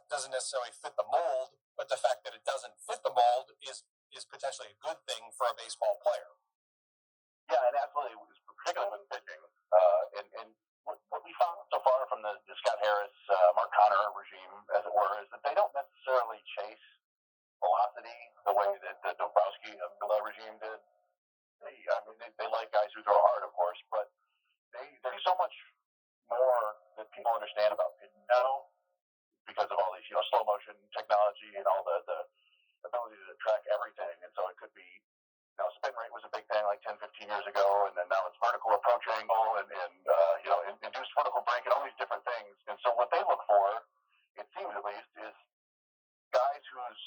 doesn't necessarily fit the mold, but the fact that it doesn't fit the mold is potentially a good thing for a baseball player. Yeah, and absolutely, particularly with pitching. And what we found so far from the Scott Harris, Mark Connor regime, as it were, is that they don't necessarily chase velocity the way that the Dombrowski regime did. They like guys who throw hard, of course, but there's so much more that people understand about pitching now because of all these, slow motion technology and all the ability to track everything. And so it could be, spin rate was a big thing like 10, 15 years ago, and then now it's vertical approach angle and induced vertical break and all these different things. And so what they look for, it seems at least, is guys whose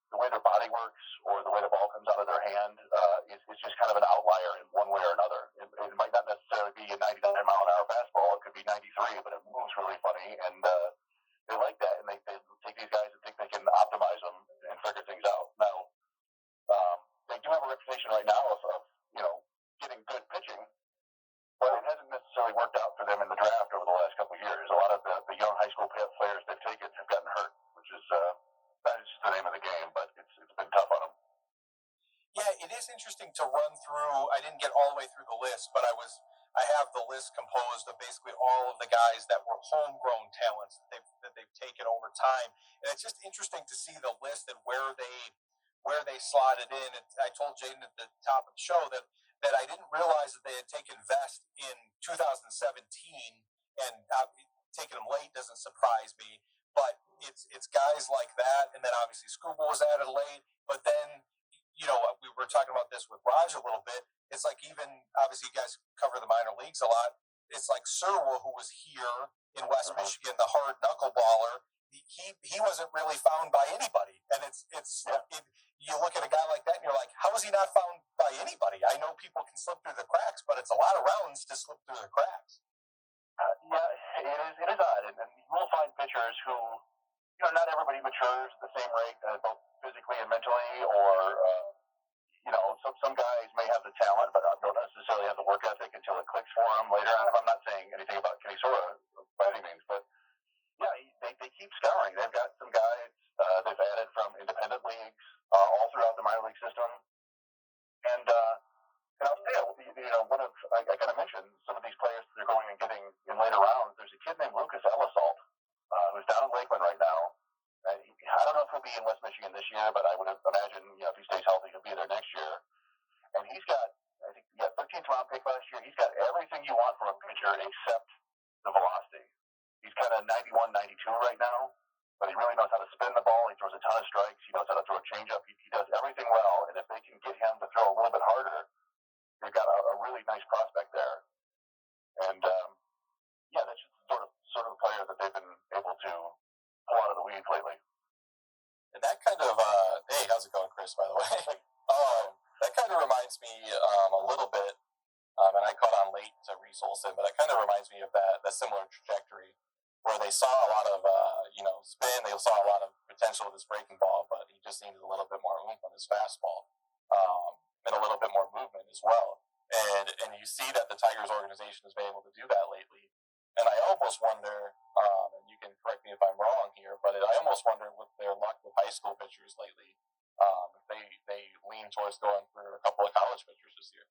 the way their body works or the way the ball comes out of their hand is just kind of an outlier in one way or another. It might not necessarily be a 99-mile-an-hour fastball. It could be 93, but it moves really funny, and they like that. And they take these guys and think they can optimize them and figure things out. Now, they do have a reputation right now of getting good pitching, but it hasn't necessarily worked out for them in the draft over the last couple of years. A lot of the young high school players they've taken have gotten hurt, which is that is just the name of the game, but it's been tough on them. Yeah, it is interesting to run through. I didn't get all the way through the list, but I have the list composed of basically all of the guys that were homegrown talents that they've taken over time, and it's just interesting to see the list and where they slotted in. And I told Jayden at the top of the show that I didn't realize that they had taken Vest in 2017, and taking him late doesn't surprise me. But it's guys like that, and then obviously Scuba was added late. But then, we were talking about this with Raj a little bit. It's like, even obviously you guys cover the minor leagues a lot. It's like Surwa, who was here in West Michigan, the hard knuckleballer. He wasn't really found by anybody, and you look at a guy like that and you're like, how is he not found by anybody? I know people can slip through the cracks, but it's a lot of rounds to slip through the cracks. Yeah, it is odd, and you will find pitchers who, not everybody matures at the same rate, both physically and mentally, or some guys may have the talent, but don't necessarily have the work ethic until it clicks for them later on. I'm not saying anything about Kenny Sora by any means, but yeah, they keep scouring. They've got some guys they've added from independent leagues all throughout the minor league system, and I'll tell you, I kind of mentioned some of these players that they're going and getting in later rounds. There's a kid named Lucas Ellisalt who's down in Lakeland right now. I don't know if he'll be in West Michigan this year, but I would imagine, if he stays healthy, he'll be there next year. And he's got, I think, 13th round pick last year. He's got everything you want from a pitcher except the velocity. He's kind of 91, 92 right now, but he really knows how to spin the ball. He throws a ton of strikes. He knows how to throw a changeup. He does everything well, and kind of reminds me a little bit, and I caught on late to Reese Olson, but it kind of reminds me of that similar trajectory where they saw a lot of spin, they saw a lot of potential with his breaking ball, but he just needed a little bit more oomph on his fastball, and a little bit more movement as well. And you see that the Tigers organization has been able to do that lately. And I almost wonder, and you can correct me if I'm wrong here, but I almost wonder with their luck with high school pitchers lately, if they lean towards going for a couple of college pitchers this year.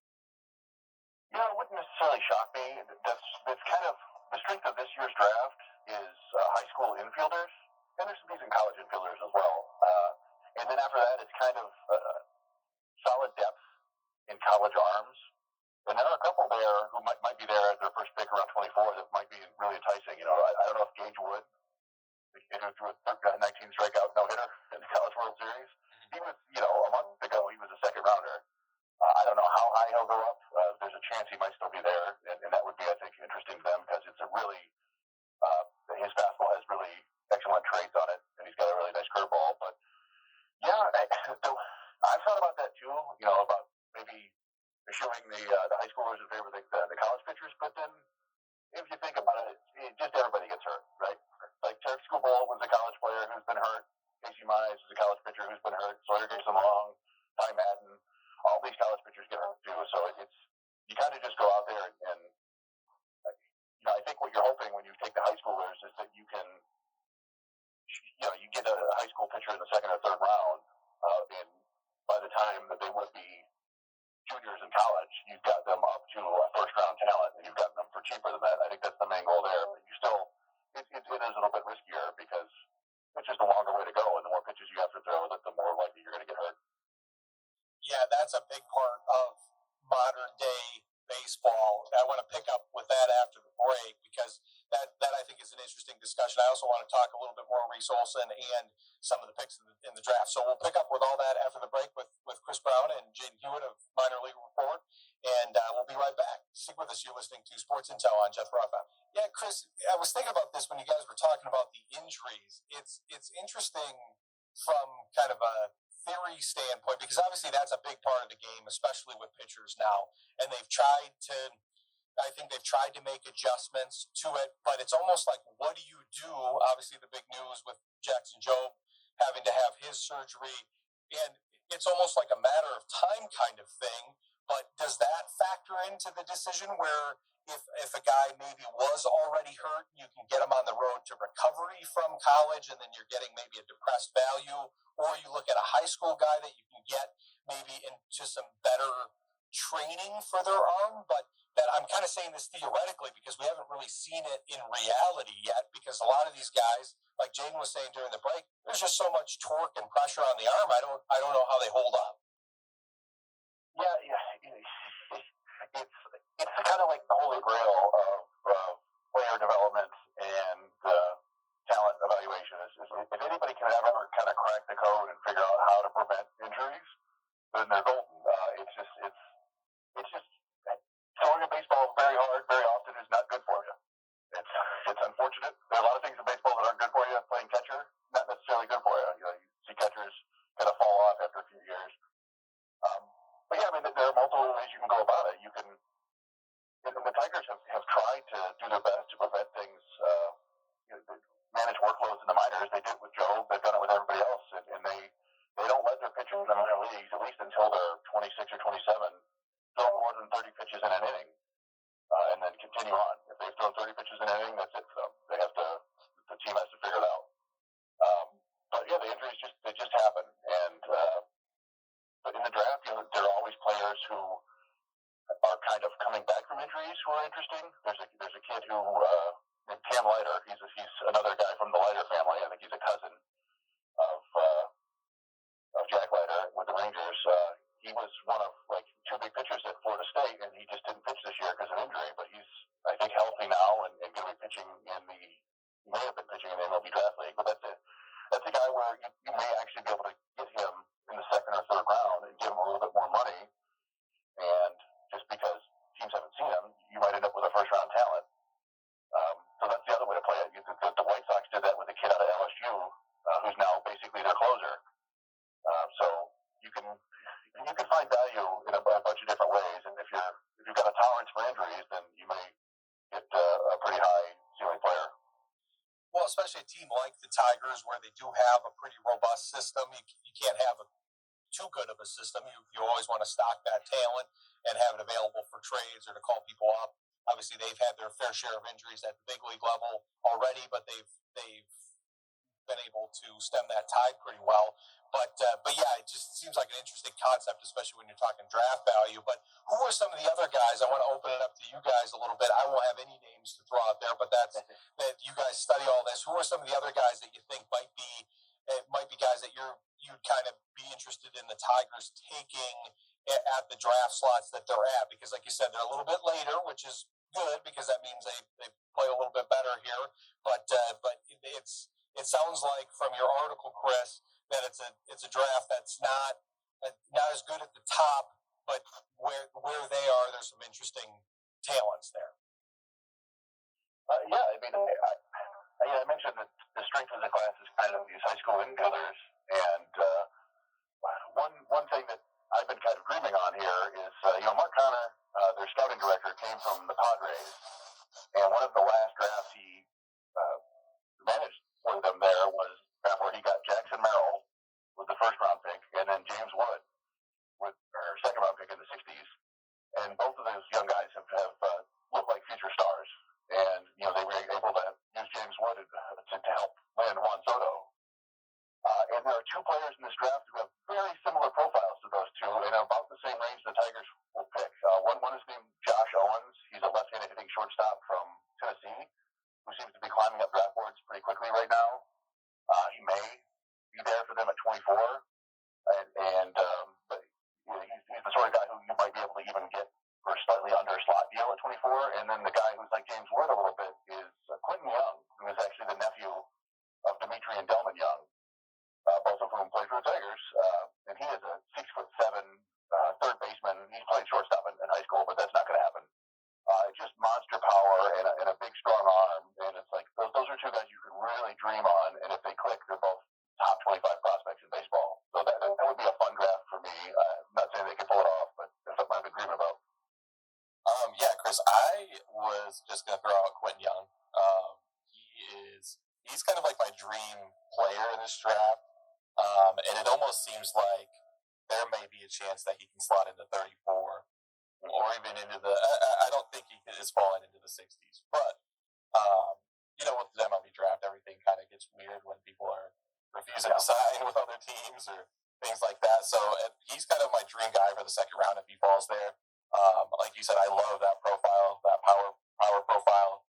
Yeah, it wouldn't necessarily shock me. That's kind of the strength of this year's draft is high school infielders, and there's some decent college infielders as well. And then after that, it's kind of solid depth in college arms. And there are a couple there who might be there at their first pick around 24 that might be really enticing. I don't know if Gage Wood, the kid who threw a 19 strikeout no-hitter in the College World Series, he was, a month ago, he was a second rounder. I don't know how high he'll go up. There's a chance he might still be there, and that would be, I think, interesting to them because it's a really, his fastball has really excellent traits on it, and he's got a really nice curveball. But, yeah, I've thought about that too, about maybe showing the high schoolers in favor of the college pitchers, but then if you think about it, just everybody gets hurt, right? Like Tarek Skubal was a college player who's been hurt. Casey Mize is a college pitcher who's been hurt. Sawyer Gibson Long, Ty Madden, all these college pitchers get hurt too. So you kind of just go out there and I think what you're hoping when you take the high schoolers is that you can, you get a high school pitcher in the second or third round, and by the time that they would be juniors in college, you've got them up to a first round talent, and you've got them for cheaper than that. I think that's the main goal there. But you still, it is a little bit riskier because it's just a longer way to go, and the more pitches you have to throw, the more likely you're going to get hurt. Yeah, that's a big part of modern day baseball. I want to pick up with that after the break because that I think is an interesting discussion. I also want to talk a little bit more Reese Olson and some of the picks in the draft. So we'll pick up with all that after the break with Chris Brown and Jayden Hewitt of Minor League Report, and we'll be right back. Stick with us. You're listening to Sports Intel on Jeff Ruffa. Yeah, Chris, I was thinking about this when you guys were talking about the injuries. It's interesting from kind of a theory standpoint because obviously that's a big part of the game, especially with pitchers now, and I think they've tried to make adjustments to it, but it's almost like, what do you do? Obviously the big news with Jackson Jobe having to have his surgery, and it's almost like a matter of time kind of thing, but does that factor into the decision where if a guy maybe was already hurt, you can get him on the road to recovery from college, and then you're getting maybe a depressed value, or you look at a high school guy that you can get maybe into some better training for their arm, but that I'm kind of saying this theoretically because we haven't really seen it in reality yet, because a lot of these guys, like Jayden was saying during the break, there's just so much torque and pressure on the arm. I don't know how they hold up. Yeah. It's kind of like the holy grail of player development and talent evaluation. If anybody can ever kind of crack the code and figure out how to prevent injuries, then they're golden. It's just throwing a baseball very hard very often is not good for you. It's unfortunate. There are a lot of things in baseball that aren't good for you. Playing catcher, not necessarily good for you. You see catchers kind of fall off after a few years. But yeah, I mean, there are multiple ways you can go about it. The Tigers have tried to do their best to prevent things, manage workloads in the minors. They did it with Joe. They've done it with everybody else, and they don't let their pitchers in the minor leagues, at least until they're 26 or 27, throw more than 30 pitches in an inning, and then continue on. If they've thrown 30 pitches in an inning, that's it for them. The team has to figure it out. But yeah, the injuries just happen, and but in the draft, there are always players who are kind of coming back from injuries who are interesting. There's a kid who named Cam Leiter. He's another guy from the Leiter family. I think he's a cousin of Jack Leiter with the Rangers. He was one of like two big pitchers at Florida State, and he just didn't pitch this year because of injury. But he's, I think, healthy now and going to be pitching he may have been pitching in the MLB draft league. But that's a guy where you may actually be able to get him in the second or third round and give him a little bit more money. And just because teams haven't seen him, you might end up with a first round talent. So that's the other way to play it. The White Sox did that with a kid out of LSU who's now basically their closer. So you can find value especially a team like the Tigers where they do have a pretty robust system. You can't have too good of a system. You always want to stock that talent and have it available for trades or to call people up. Obviously, they've had their fair share of injuries at the big league level already, but they've been able to stem that tide pretty well. But yeah, it just seems like an interesting concept, especially when you're talking draft value. But who are some of the other guys? I want to open it up to you guys a little bit. I won't have any names to throw out there, but that you guys study all this. Who are some of the other guys that you think might be guys that you'd kind of be interested in the Tigers taking at the draft slots that they're at? Because like you said, they're a little bit later, which is good because that means they play a little bit better here. But it sounds like from your article, Chris, that it's a draft that's not as good at the top, but where they are, there's some interesting talents there. Yeah, I mean, I mentioned that the strength of the class is kind of these high school infielders, and one thing that I've been kind of dreaming on here is, Mark Connor, their scouting director, came from the Padres, and one of the last drafts he managed for them there was where he got Jackson Merrill with the first round pick, and then James Wood with their second round pick in the 60s. And both of those young guys have looked like future stars. And, they were able to use James Wood to help land Juan Soto. And there are two players in this draft who have very similar profiles to those two, and about the same range the Tigers will pick. One is named Josh Owens. He's a left-handed hitting shortstop from Tennessee, who seems to be climbing up draft boards pretty quickly right now. He may be there for them at 24, but he's the sort of guy who you might be able to even get for a slightly under slot deal at 24. And then the guy who's like James Wood a little bit is Quentin Young, who is actually the nephew of Dimitri and Delman Young, both of whom played for the Tigers. And he is a 6'7" third baseman. He's played shortstop in high school, but that's not going to happen. Just monster power and a big strong arm, and it's like those are two guys you could really dream on, and if they click, they're both top 25 prospects in baseball. So that would be a fun draft for me. I'm not saying they can pull it off, but that's something I've been dreaming about. Yeah, Chris, I was just going to throw out Quentin Young. He's kind of like my dream player in this draft, and it almost seems like there may be a chance that he can slot into 34. Or even into I don't think he is falling into the 60s. But, with the MLB draft, everything kind of gets weird when people are refusing to sign with other teams or things like that. So he's kind of my dream guy for the second round if he falls there. Like you said, I love that profile, that power profile.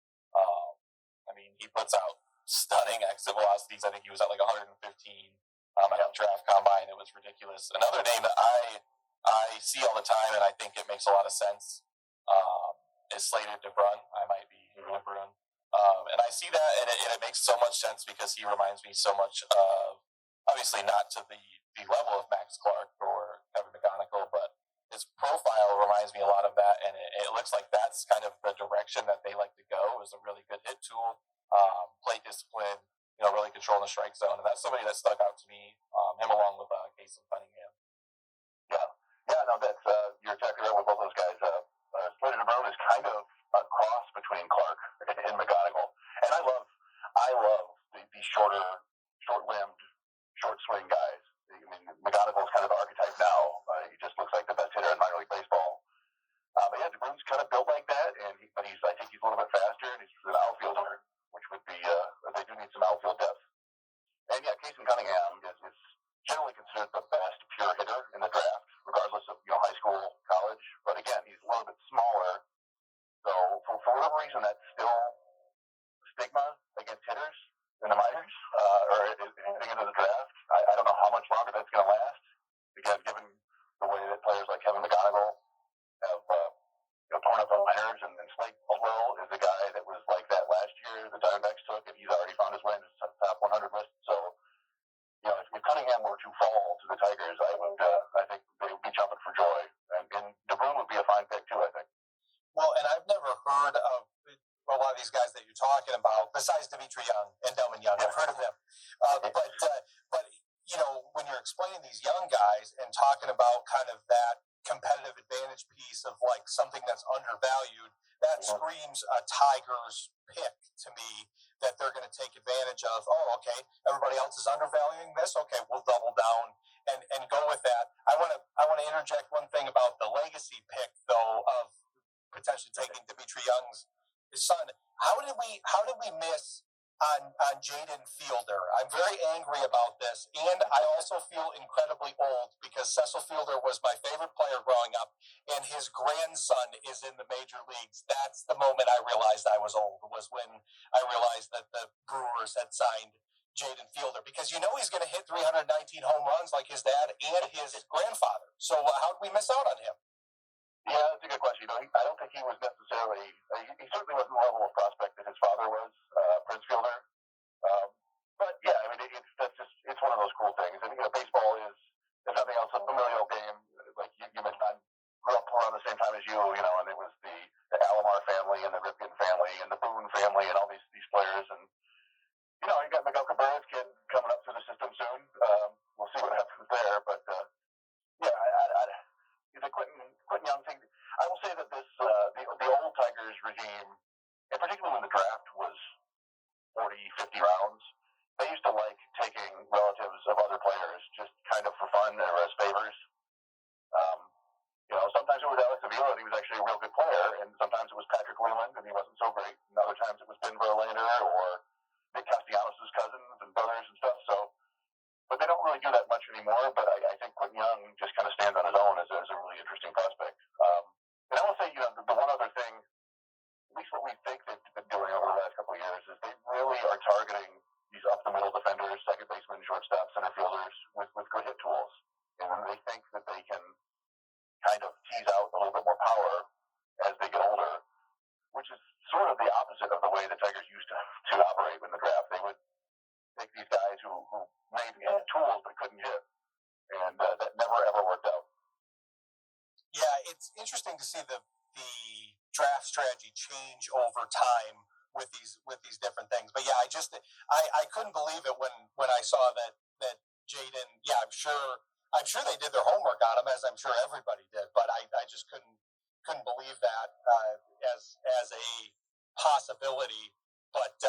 He puts out stunning exit velocities. I think he was at like 115 at the draft combine. It was ridiculous. Another name that I see all the time, and I think it makes a lot of sense, is Slater DeBrun. I might be DeBrun. And I see that, and it makes so much sense because he reminds me so much of, obviously not to the level of Max Clark or Kevin McGonigal, but his profile reminds me a lot of that, and it looks like that's kind of the direction that they like to go, is a really good hit tool, play discipline, really controlling the strike zone, and that's somebody that stuck out to me, him along with Casey Cunningham. Yeah, no, that's you're exactly right with both those guys. Slater DeBrun is kind of a cross between Clark and McGonigal, and I love the short-limbed, short-swing guys. I mean, McGonigal is kind of the archetype now. He just looks like the best hitter in minor league baseball. But yeah, DeBrun's kind of built like that, I think he's a little bit faster, and he's an outfielder, which would be they do need some outfield depth. And yeah, Casey Cunningham is generally considered the best pure hitter in the draft, regardless of high school, college. But again, he's a little bit smaller. So for whatever reason, that's still a stigma against hitters in the minors or heading into the draft. I don't know how much longer that's going to last. Again, given the way that players like Kevin McGonigal have torn up the minors, and Slade Caldwell is a guy that was like that last year. The Diamondbacks took, and he's already found his way into the top 100 list. So if Cunningham were to fall to the Tigers, I think they would be jumping for joy. And DeBrun would be a fine pick, too, I think. Well, and I've never heard of a lot of these guys that you're talking about, besides Dimitri Young and Delman Young. I've heard of them. But when you're explaining these young guys and talking about kind of that competitive advantage piece of like something that's undervalued, that screams a Tigers pick to me. that they're going to take advantage of. Oh, okay, everybody else is undervaluing this. Okay, we'll double down and go with that. I want to interject one thing about the legacy pick though of potentially taking Dimitri Young's son. How did we miss on Jayden Fielder? I'm very angry about this, and I also feel incredibly old because Cecil Fielder was my favorite player growing up, and his grandson is in the major leagues. That's the moment I realized I was old, was when I realized that the Brewers had signed Jayden Fielder, because you know he's going to hit 319 home runs like his dad and his grandfather. So how did we miss out on him? Yeah, that's a good question. I don't think he was necessarily. He certainly wasn't the level of prospect that his father was, Prince Fielder. But yeah, I mean, it's one of those cool things. I think baseball is, if nothing else, a familial game. Like you mentioned, I grew up around the same time as you, and it was the Alomar family and the Ripken family and the Boone family and all these players. And you got Miguel Cabrera's kid coming up through the system soon. We'll see what happens there. But yeah, the Quentin Young thing. I will say that this the old Tigers regime, and particularly when the draft was 40, 50 rounds, they used to like taking relatives of other players just kind of for fun or as favors. Sometimes it was Alex Avila, and he was actually a real good player, and sometimes it was Patrick Leland, and he wasn't so great. And other times it was Ben Verlander or Nick Castellanos' cousins and brothers and stuff. So, but they don't really do that much anymore. But I think Quentin Young just kind of stands on his own as a really interesting prospect. And I will say, the one other thing, at least what we think they've been doing over the last couple of years, is they really are targeting these up-the-middle defenders, second basemen, shortstops, center fielders with good hit tools. And they think that they can kind of tease out a little bit more power as they get older, which is sort of the opposite of the way the Tigers used to operate in the draft. They would take these guys who maybe had tools but couldn't hit, and that never ever worked out. Yeah, it's interesting to see the draft strategy change over time with these different things. But yeah, I couldn't believe it when I saw that Jayden. Yeah, I'm sure they did their homework on him, as I'm sure everybody did. But I just couldn't believe that as a possibility. But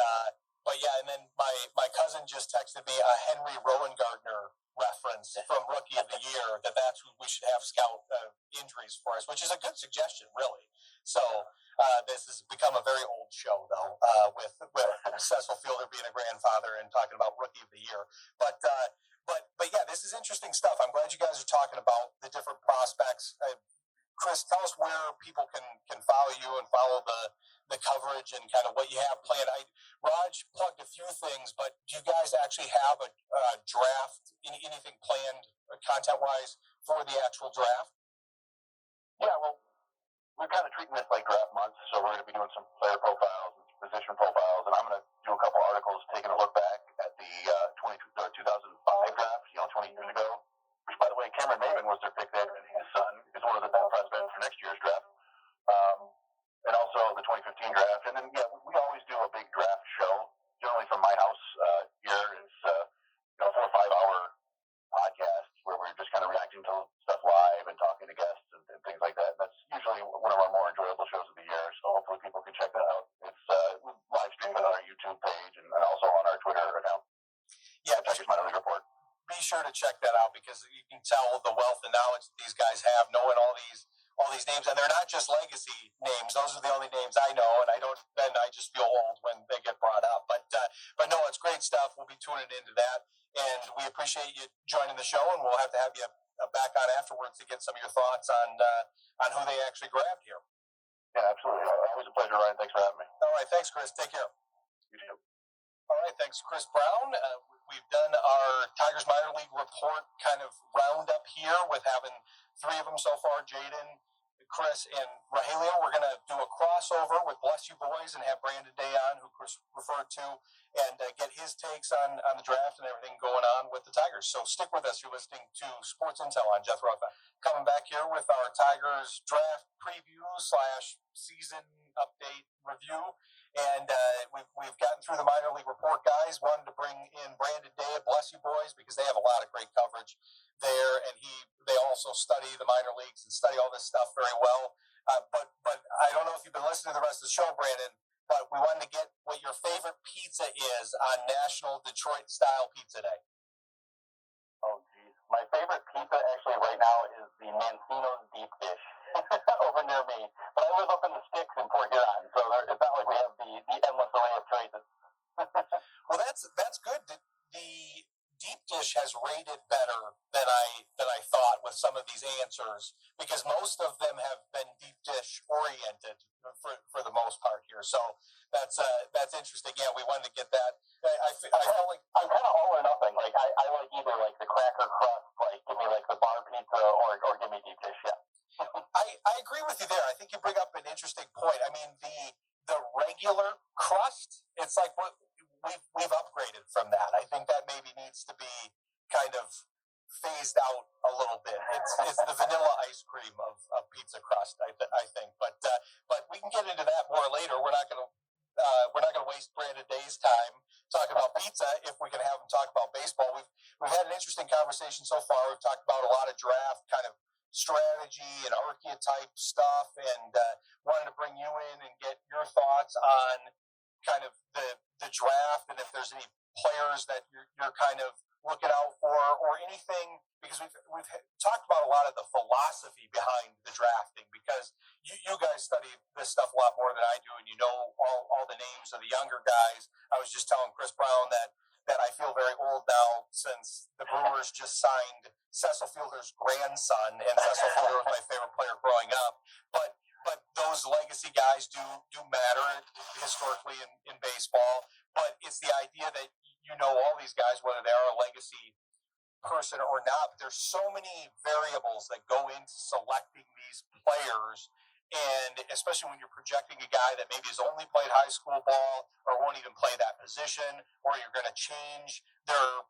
yeah, and then my cousin just texted me a Henry Rowan-Gardner reference from Rookie of the Year, that's who we should have scout injuries for us, which is a good suggestion, really. So this has become a very old show, though, with Cecil Fielder being a grandfather and talking about Rookie of the Year. But yeah, this is interesting stuff. I'm glad you guys are talking about the different prospects. Chris, tell us where people can follow you and follow the coverage and kind of what you have planned. Raj plugged a few things, but do you guys actually have a draft, anything planned content-wise for the actual draft? Yeah, well, we're kind of treating this like draft month, so we're going to be doing some player profiles and position profiles, and I'm going to do a couple articles taking a look back at the 2005 draft, 20 years ago, which, by the way, Cameron Maven was their pick there, and his son is one of the top prospects for next year's draft. And also the 2015 draft. And then, yeah, we always do a big draft show, generally from my house here. It's a 4 or 5 hour podcast where we're just kind of reacting to stuff live and talking to guests and things like that. And that's usually one of our more enjoyable shows of the year. So hopefully people can check that out. It's live streamed on our YouTube page and also on our Twitter account. Yeah, Tigers Minor League Report. Be sure to check that out because you can tell the wealth of knowledge that these guys have, knowing all these names, and they're not just legacy names. Those are the only names I know, and I just feel old when they get brought up. But no, it's great stuff. We'll be tuning into that, and we appreciate you joining the show, and we'll have to have you back on afterwards to get some of your thoughts on who they actually grabbed here. Yeah, absolutely. Always a pleasure, Ryan. Thanks for having me. All right, thanks, Chris. Take care. You too. All right, thanks, Chris Brown. We've done our Tigers Minor League Report kind of roundup here with having 3 of them so far, Jayden, Chris, and Rogelio. We're going to do a crossover with Bless You Boys and have Brandon Day on, who Chris referred to, and get his takes on the draft and everything going on with the Tigers. So stick with us. You're listening to Sports Intel on Jethro FM. Coming back here with our Tigers draft preview / season update review. And we've gotten through the minor league report, guys. Wanted to bring in Brandon Day at Bless You Boys because they have a lot of great coverage there, and they also study the minor leagues and study all this stuff very well. But I don't know if you've been listening to the rest of the show, Brandon. but we wanted to get what your favorite pizza is on National Detroit Style Pizza Day. Oh, geez. My favorite pizza actually right now is the Mancino's deep dish over near me. But I live up in the sticks in Port Huron, so it's not like we have the endless array of choices. Well, that's good. The deep dish has rated better than I thought with some of these answers, because most of them have been deep dish oriented for the most part here. So that's interesting. Yeah, we wanted to get that. I felt like I'm kind of all or nothing. Like I like either like the cracker crust, like give me like the bar pizza, or give me deep dish. Yeah. I agree with you there. I think you bring up an interesting point. I mean, the regular crust, it's like what we've upgraded from that. I think that maybe needs to be kind of phased out a little bit. It's the vanilla ice cream of pizza crust, I think. But we can get into that more later. We're not going to waste Brandon Day's time talking about pizza if we can have him talk about baseball. We've had an interesting conversation so far. We've talked about a lot of draft kind of strategy and archetype stuff, and wanted to bring you in and get your thoughts on kind of the draft, and if there's any players that you're kind of looking out for, or anything, because we've talked about a lot of the philosophy behind the drafting, because you guys study this stuff a lot more than I do, and you know all the names of the younger guys. I was just telling Chris Brown that I feel very old now, since the Brewers just signed Cecil Fielder's grandson, and Cecil Fielder was my favorite player growing up. But those legacy guys do matter historically in baseball. But it's the idea that you know all these guys, whether they are a legacy person or not. But there's so many variables that go into selecting these players. And especially when you're projecting a guy that maybe has only played high school ball, or won't even play that position, or you're going to change their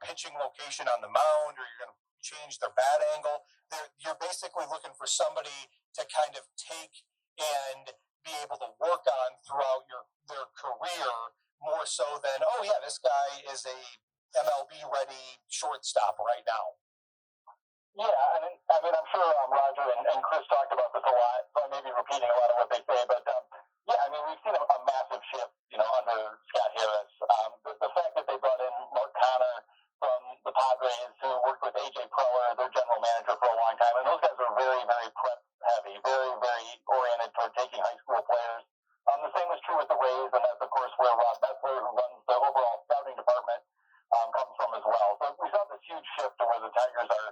pitching location on the mound, or you're going to change their bat angle. You're basically looking for somebody to kind of take and be able to work on throughout their career, more so than, oh yeah, this guy is a MLB ready shortstop right now. Yeah, I mean, I'm sure Roger and Chris talked about this a lot, so I may be repeating a lot of what they say, but yeah, I mean, we've seen a massive shift, under Scott Harris. The fact that they brought in Mark Connor from the Padres, who worked with AJ Preller, their general manager, for a long time, and those guys are very, very prep heavy, very, very oriented toward taking high school players. The same is true with the Rays, and that's, of course, where Rob Metzler, who runs the overall scouting department, comes from as well. So we saw this huge shift to where the Tigers are,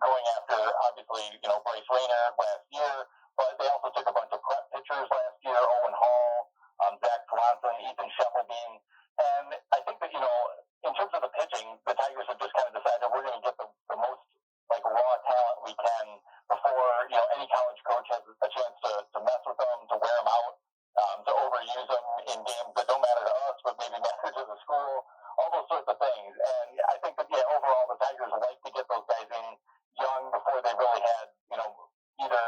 going after, obviously, Bryce Rayner last year, but they also took a bunch of prep pitchers last year, Owen Hall, Zach Swanson, Ethan Scheffelbein, and I think that, in terms of the pitching, the Tigers have just kind of decided we're going to get the most, raw talent we can before, any college coach has a chance to mess with them, to wear them out, to overuse them in games that don't matter to us, but maybe matter to the school, all those sorts of things. And I think that, overall, the Tigers like to get those guys in young before they really had, either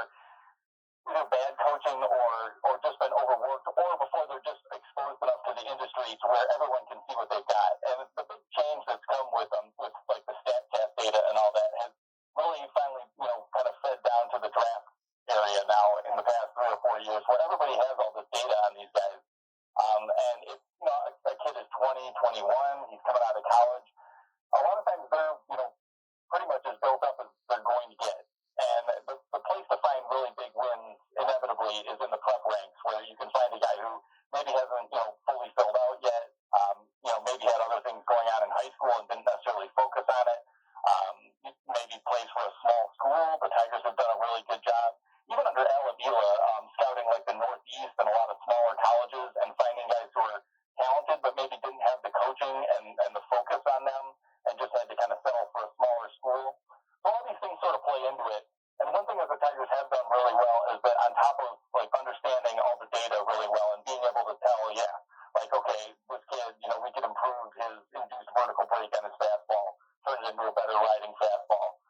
bad coaching or just been overworked, or before they're just exposed enough to the industry to where everyone can see what they've got. And the big change that's come with them, with the StatCast data and all that, has really finally, kind of fed down to the draft area now in the past 3 or 4 years, where everybody has all this data on these guys. And if, a kid is 20, 21, he's coming out of college, a lot of times they're, pretty much as built up as they're going to get. And the place to find really big wins, inevitably, is in the prep ranks, where you can find a guy who maybe hasn't, fully filled out yet, maybe had other things going on in high school and didn't necessarily focus on it. Maybe plays for a small school. The Tigers have done a really good job, even under Al Avila, scouting the Northeast and a lot of smaller colleges, and finding guys who are talented but maybe didn't have the coaching and the focus on them, and just had to kind of settle for a smaller school. So all these things sort of play into it. And one thing that the Tigers have done really well is that, on top of understanding all the data really well and being able to tell, okay, this kid, we could improve his induced vertical break on his fastball, turn it into a better riding fastball.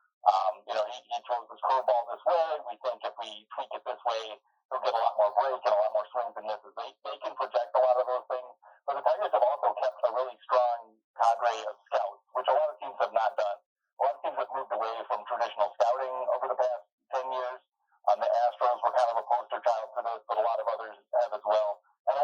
He throws his curveball this way. We think if we tweak it this way, he'll get a lot more break and a lot more swings and misses. They can project a lot of those things. But the Tigers have also kept a really strong cadre of scouts, which a lot of teams have not done. A lot of teams have moved away from traditional scouting over the past 10 years. The Astros were kind of a poster child for this, but a lot of others have as well. And a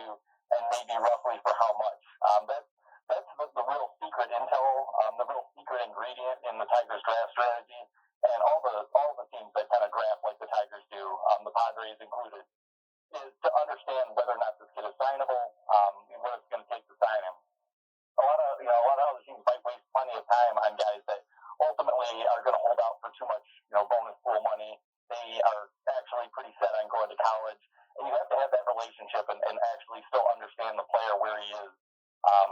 value, and maybe roughly for how much. That's the real secret intel, the real secret ingredient in the Tigers draft strategy, and all the teams that kind of draft like the Tigers do, the Padres included, is to understand whether or not this kid is signable, what it's going to take to sign him. A lot of other teams might waste plenty of time on guys that ultimately are going to hold out for too much, bonus pool money. They are actually pretty set on going to college, and you have to have that relationship and actually still understand the player where he is,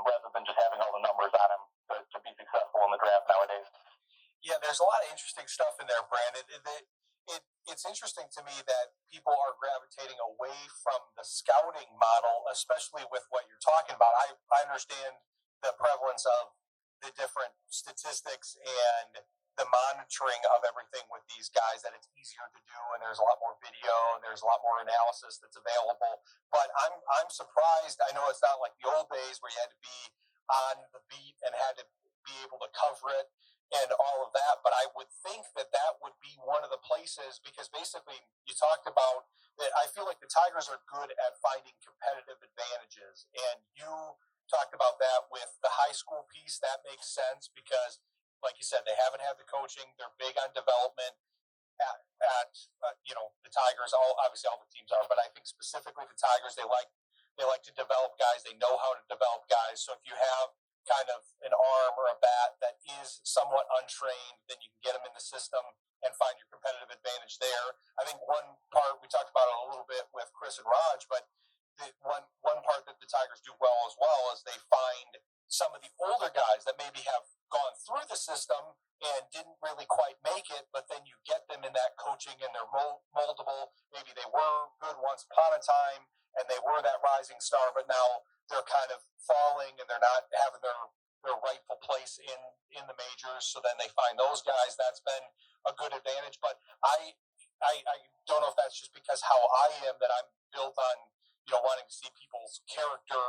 rather than just having all the numbers on him to be successful in the draft nowadays. Yeah, there's a lot of interesting stuff in there, Brandon. It's interesting to me that people are gravitating away from the scouting model, especially with what you're talking about. I understand the prevalence of the different statistics and the monitoring of everything with these guys, that it's easier to do, and there's a lot more video and there's a lot more analysis that's available. But I'm surprised. I know it's not like the old days where you had to be on the beat and had to be able to cover it and all of that, but I would think that would be one of the places, because basically you talked about that. I feel like the Tigers are good at finding competitive advantages, and you talked about that with the high school piece. That makes sense because, like you said, they haven't had the coaching. They're big on development at the Tigers. Obviously all the teams are, but I think specifically the Tigers, they like to develop guys. They know how to develop guys. So if you have kind of an arm or a bat that is somewhat untrained, then you can get them in the system and find your competitive advantage there. I think one part, we talked about it a little bit with Chris and Raj, but one part that the Tigers do well is they find some of the older guys that maybe have gone through the system and didn't really quite make it, but then you get them in that coaching and they're moldable. Maybe they were good once upon a time and they were that rising star, but now they're kind of falling and they're not having their rightful place in the majors. So then they find those guys. That's been a good advantage. But I don't know if that's just because how I am, that I'm built on wanting to see people's character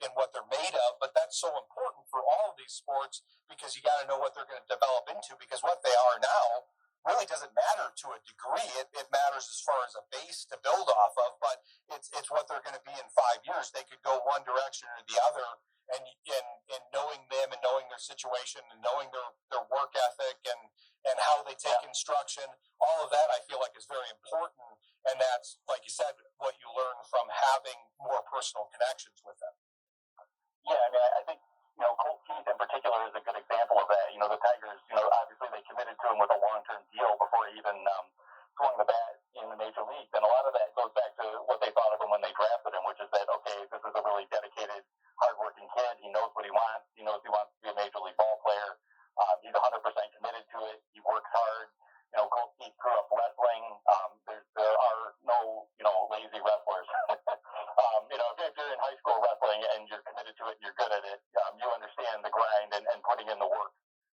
and what they're made of. But that's so important for all of these sports, because you got to know what they're going to develop into, because what they are now really doesn't matter to a degree. It matters as far as a base to build off of, but it's what they're going to be in 5 years. They could go one direction or the other, and knowing them and knowing their situation and knowing their work ethic and how they take instruction, all of that I feel like is very important. And that's, like you said, what you learn from having more personal connections with them. Yeah, I mean, I think, Colt Keith in particular is a good example of that. The Tigers, obviously they committed to him with a long-term deal before he even swung the bat in the major leagues. And a lot of that goes back to what they thought of him when they drafted him, which is that, okay, this is a really dedicated, hardworking kid. He knows what he wants. He knows he wants to be a major league ball player. He's 100% committed to it. He works hard. Colt Keith grew up wrestling. There are no, lazy wrestlers. If you're in high school wrestling and you're committed to it and you're good at it, you understand the grind and putting in the work.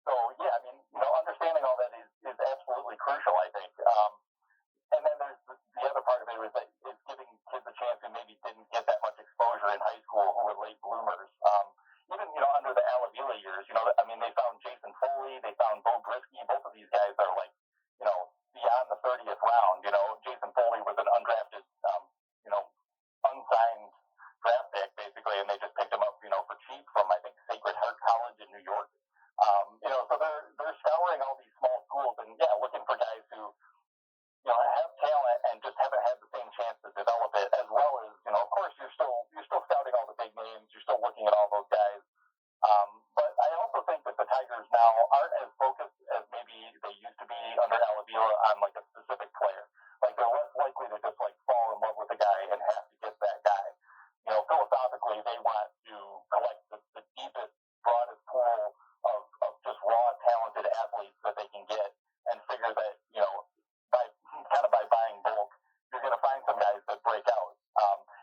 So, yeah, I mean, understanding all that is absolutely crucial, I think. And then there's the other part of it is that it's giving kids a chance who maybe didn't get that much exposure in high school, who were late bloomers. Even, under the Alavila years, they found Jason Foley, they found Bo Brisky. Both of these guys are like, beyond the 30th round. Jason Foley was an undrafted, unsigned draft pick, basically, and they just picked him up, for cheap from, I think, Sacred Heart College in New York. So they're scouring all these small schools and, looking for guys who, have talent and just haven't had the same chance to develop it, as well as, of course, you're still scouting all the big names, you're still looking at all those guys. But I also think that the Tigers now aren't as focused as maybe they used to be under Alavila on like a specific player. Like they're less likely to just like fall in love with a guy and have to get that guy. Philosophically, they want to collect the deepest, broadest pool of just raw, talented athletes that they can get, and figure that by buying bulk, you're going to find some guys that break out.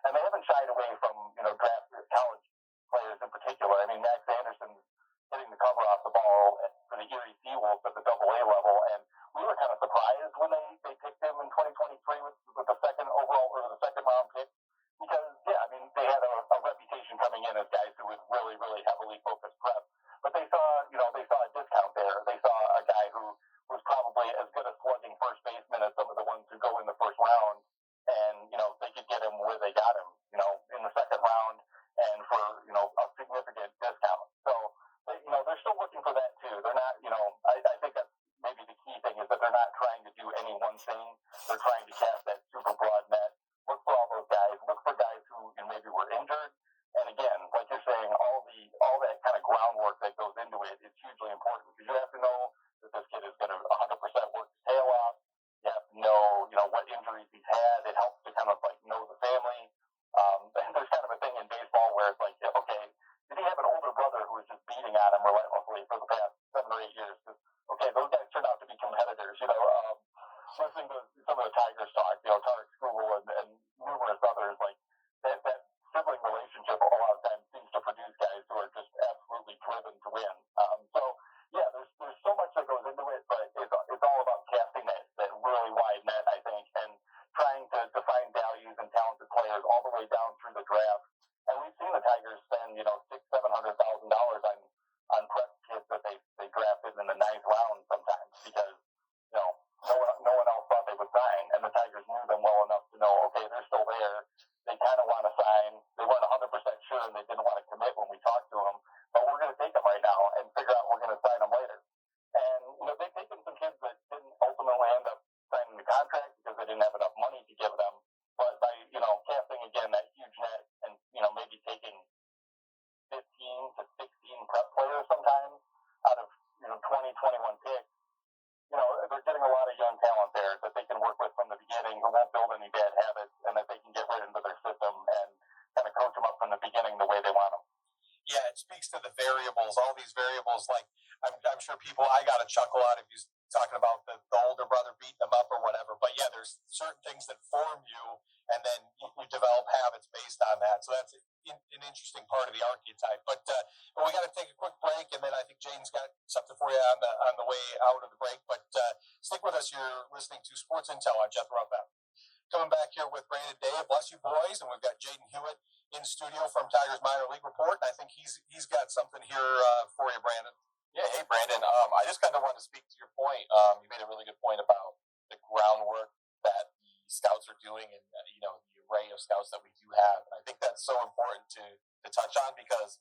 And they haven't shied away from draft college players in particular. I mean, Max Anderson's hitting the cover off the ball for the Erie Seawolves at the AA level, and we were kind of surprised when they picked him in 2023 with the second overall or the second round pick, because they had a reputation coming in as guys who would really, really heavily focus prep, but they saw a discount there. They saw a guy who was probably as good at slugging first baseman as some of the ones who go in the first round, and they could get him where they got him, in the second spend, $600,000-700,000 on prep kids that they drafted in the ninth round sometimes because, no one else thought they would sign, and the Tigers knew them well enough to know, okay, they're still there. They kind of want to sign. They weren't 100% sure, and they didn't want to commit when we talked to them, but we're going to take them right now and figure out we're going to sign them later. And, they've taken some kids that didn't ultimately end up signing the contract because they didn't have enough money to give them, but by, casting again that huge net and, maybe taking 15 to 16 prep players sometimes out of, 20, 21 picks, they're getting a lot of young talent there that they can work with from the beginning who won't build any bad habits and that they can get right into their system and kind of coach them up from the beginning the way they want them. Yeah, it speaks to the variables, all these variables. Like, I'm sure I got a chuckle out of you talking about the older brother beating them up or whatever. But yeah, there's certain things that form you, and then you develop habits based on that. So that's an interesting part of the archetype. But we got to take a quick break, and then I think Jayden's got something for you on the way out of the break. But stick with us. You're listening to Sports Intel on Jethro FM. Coming back here with Brandon Dave. Bless you, boys. And we've got Jayden Hewitt in studio from Tigers Minor League Report. And I think he's got something here for you, Brandon. Yeah, hey, Brandon. I just kind of want to speak to your point. You made a really good point about the groundwork that the scouts are doing and, the array of scouts that we do have. And I think that's so important to touch on because,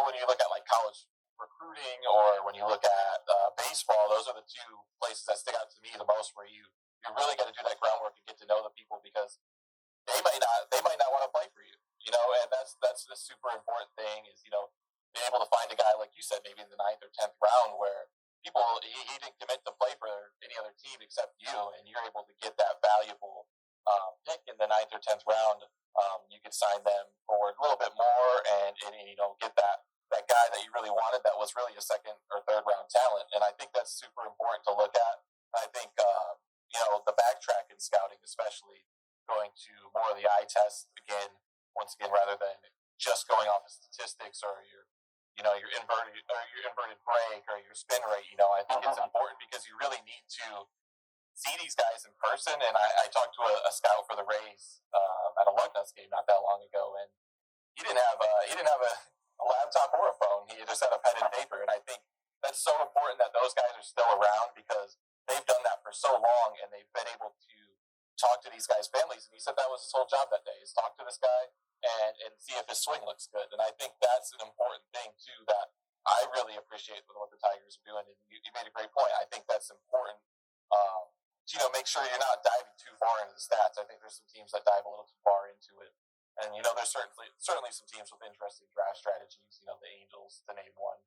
when you look at like college recruiting or when you look at baseball, those are the two places that stick out to me the most where you really got to do that groundwork and get to know the people because they might not want to play for you, and that's the super important thing is, being able to find a guy, like you said, maybe in the 9th or 10th round where he didn't commit to play for any other team except you, and you're able to get that valuable pick in the 9th or 10th round. You could sign them for a little bit more and get that guy that you really wanted that was really a 2nd or 3rd round talent. And I think that's super important to look at. I think, the backtrack in scouting, especially going to more of the eye test once again, rather than just going off of statistics or your inverted break or your spin rate. I think it's important because you really need to see these guys in person. And I talked to a scout for the Rays at a Lugnuts game not that long ago, and he didn't have a laptop or a phone. He just had a pen and paper. And I think that's so important that those guys are still around because they've done that for so long and they've been able to talk to these guys' families. And he said that was his whole job that day is talk to this guy and see if his swing looks good. And I think that's an important thing too that I really appreciate with what the Tigers are doing. And you made a great point. I think that's important. Make sure you're not diving too far into the stats. I think there's some teams that dive a little too far into it. And, there's certainly some teams with interesting draft strategies, the Angels, to name one.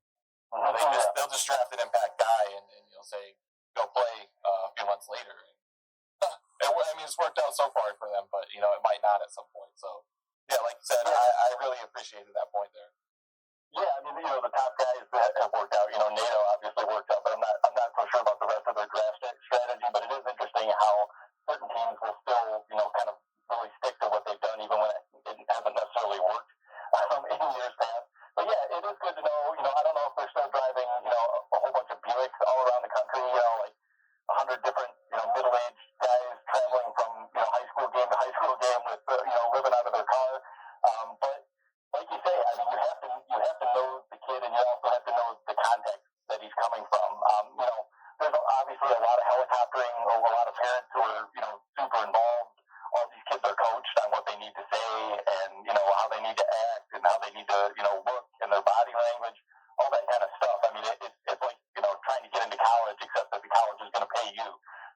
They'll just draft an impact guy and you'll say, go play a few months later. It's worked out so far for them, but, it might not at some point. So, yeah, like you said, I really appreciated that point there. Yeah, the top guys that have worked out, NATO obviously worked out, but I'm not so sure about the rest of their draft strategy, but it is interesting how certain teams will still, kind of really stick to what they've done even when it hasn't necessarily worked in years past. But yeah, it is good to know, I don't know if they're still driving, a whole bunch of Buicks all around the country, like 100 different, middle-aged guys traveling from, high school game to high school game with, living out of their car. But like you say, you have to know the kid, and you also have to know the context that he's coming from. There's obviously a lot of helicoptering or a lot of parents who are, super involved. All these kids are coached on what they need to say and, how they need to act and how they need to, look and their body language, all that kind of stuff. It's like, trying to get into college, except that the college is going to pay you.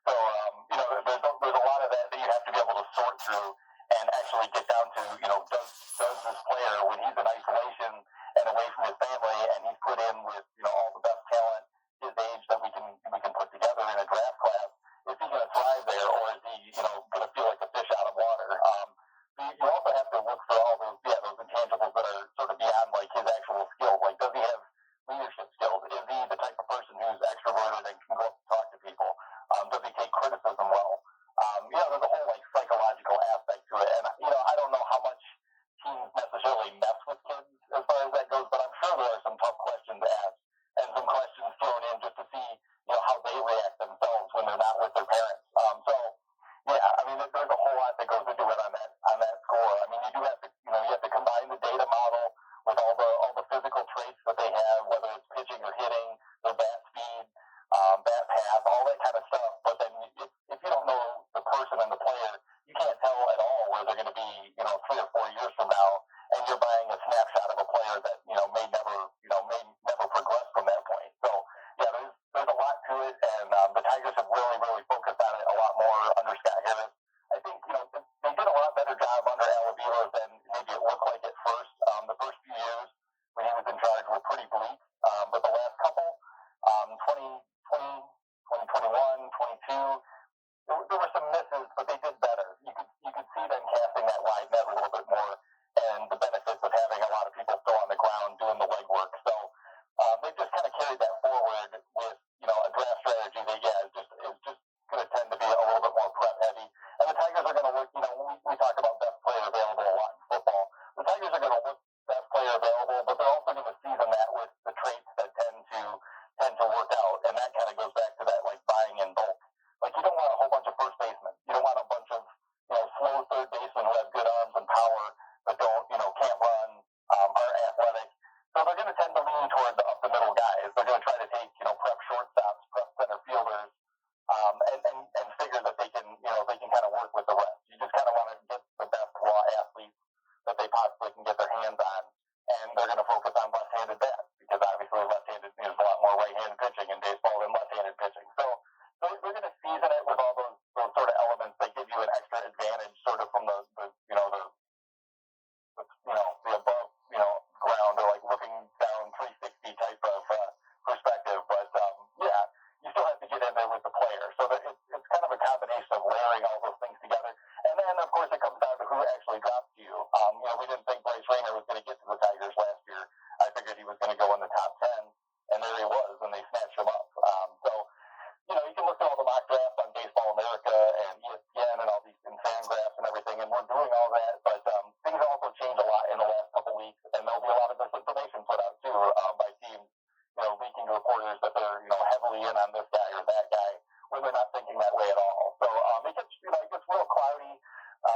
So, there's a lot of that you have to be able to sort through and actually get down to, does this player, when he's in isolation and away from his family and he's put in with, all the best talent his age that we can put together in a draft class, is he going to thrive there or is he, going to feel like a fish out of water? You also have to look for all those intangibles that are sort of beyond like his actual skills. Like, does he have Heroes than maybe it looked like at first. The first few years when he was in charge were pretty bleak, but the last couple, 2020, 2021, 22, there were some misses, but they did better. You could see them casting that wide net a little bit more, and the benefits of having a lot of people still on the ground doing the legwork. So they just kind of carried that forward with a draft strategy that is just going to tend to be a little bit more prep heavy. And the Tigers are going to look. We talk about best player available a lot in football. The Tigers are going to look best player available, but they're also going to season that with the traits that tend to work out, and that kind of goes back to that like buying in bulk. Like you don't want a whole bunch of first basemen. You don't want a bunch of slow third basemen who have good arms and power but can't run, aren't athletic. So they're going to tend to lean toward the up the middle guys. They're going to try to take prep shortstops, prep center fielders, and figure that they can kind of work with the rest. You just kind of want to get the best raw athletes that they possibly can get their hands on, and they're going to focus on left-handed bats because obviously left-handed is a lot more right-handed pitching in baseball than left-handed pitching. So they're going to season it with all those sort of elements that give you an extra advantage, sort of from the above ground or like looking down 360 type of perspective. But you still have to get in there with the player. So that it's kind of a combination of layering all those things together. And then of course it comes down to who actually drops to you. We didn't think Bryce Rayner was going to get to the Tigers last year. I figured he was going to go in the top 10, and there he was, and they snatched him up. You can look at all the mock drafts on Baseball America and ESPN and all these and Fangraphs and everything, and we're doing all that, but things also change a lot in the last couple weeks, and there'll be a lot of misinformation put out too by teams, leaking to reporters that they're heavily in on this guy or that guy when they're not thinking that way at all. So it gets real cloudy,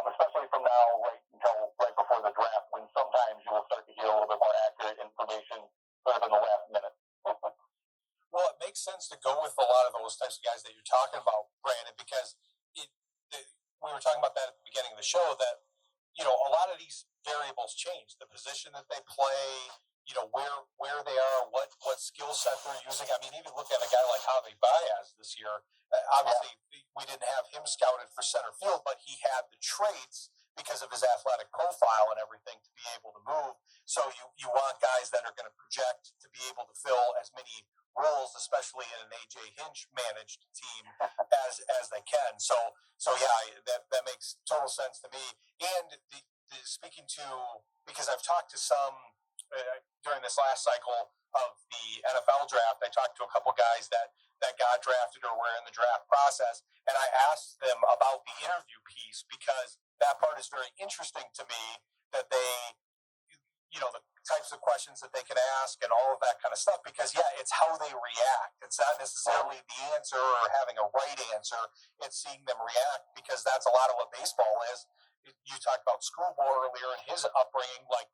especially from now right before the draft, when sometimes you will start to get a little bit more accurate information sort of in the last minute. Well, it makes sense to go with a lot of those types of guys that you're talking about, Brandon, because we were talking about that at the beginning of the show, that, a lot of these variables change. The position that they play, where they are, what skill set they're using. I mean, even look at a guy like Javi Baez this year. Obviously, we didn't have him scouted for center field, but he had the traits because of his athletic profile and everything to be able to move. So you want guys that are going to project to be able to fill as many roles, especially in an AJ Hinch managed team, as they can. So that makes total sense to me. And speaking to, because I've talked to some during this last cycle of the NFL draft, I talked to a couple guys that got drafted or were in the draft process, and I asked them about the interview piece because that part is very interesting to me, that they, the types of questions that they can ask and all of that kind of stuff, because it's how they react. It's not necessarily the answer or having a right answer. It's seeing them react, because that's a lot of what baseball is. You talked about Screwball earlier and his upbringing, like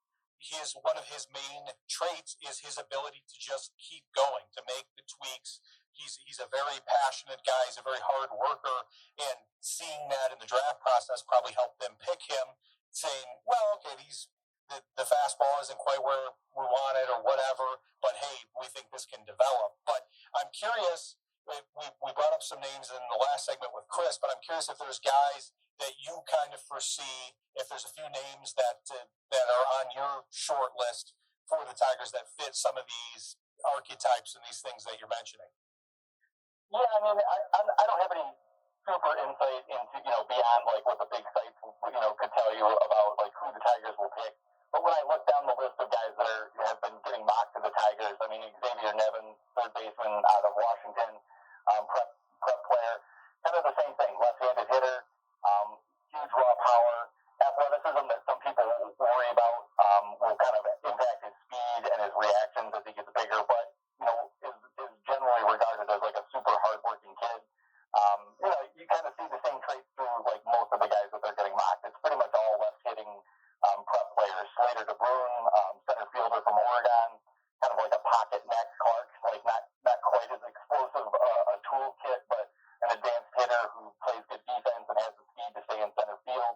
one of his main traits is his ability to just keep going, to make the tweaks. He's a very passionate guy. He's a very hard worker, and seeing that in the draft process probably helped them pick him, saying, well, okay, the fastball isn't quite where we want it or whatever, but hey, we think this can develop. But I'm curious, we brought up some names in the last segment with Chris, but I'm curious if there's guys that you kind of foresee, if there's a few names that are on your short list for the Tigers that fit some of these archetypes and these things that you're mentioning. Yeah, I mean, I don't have any super insight into, beyond like what the big sites, could tell you about like who the Tigers will pick. But when I look down the list of guys that have been getting mocked to the Tigers, I mean, Xavier Nevin, third baseman out of Washington, prep player, kind of the same thing, left-handed hitter, huge raw power, athleticism that some people worry about will kind of impact his speed and his reactions as he gets bigger, but, is generally regarded as like a super hard-working kid. You kind of see the same traits through like most of the guys that they're getting mocked. It's pretty much all left-hitting prep players. Slater DeBrun, center fielder from Oregon, kind of like a pocket Max Clark, like not quite as explosive a toolkit, but an advanced hitter who plays good defense and has the speed to stay in center field.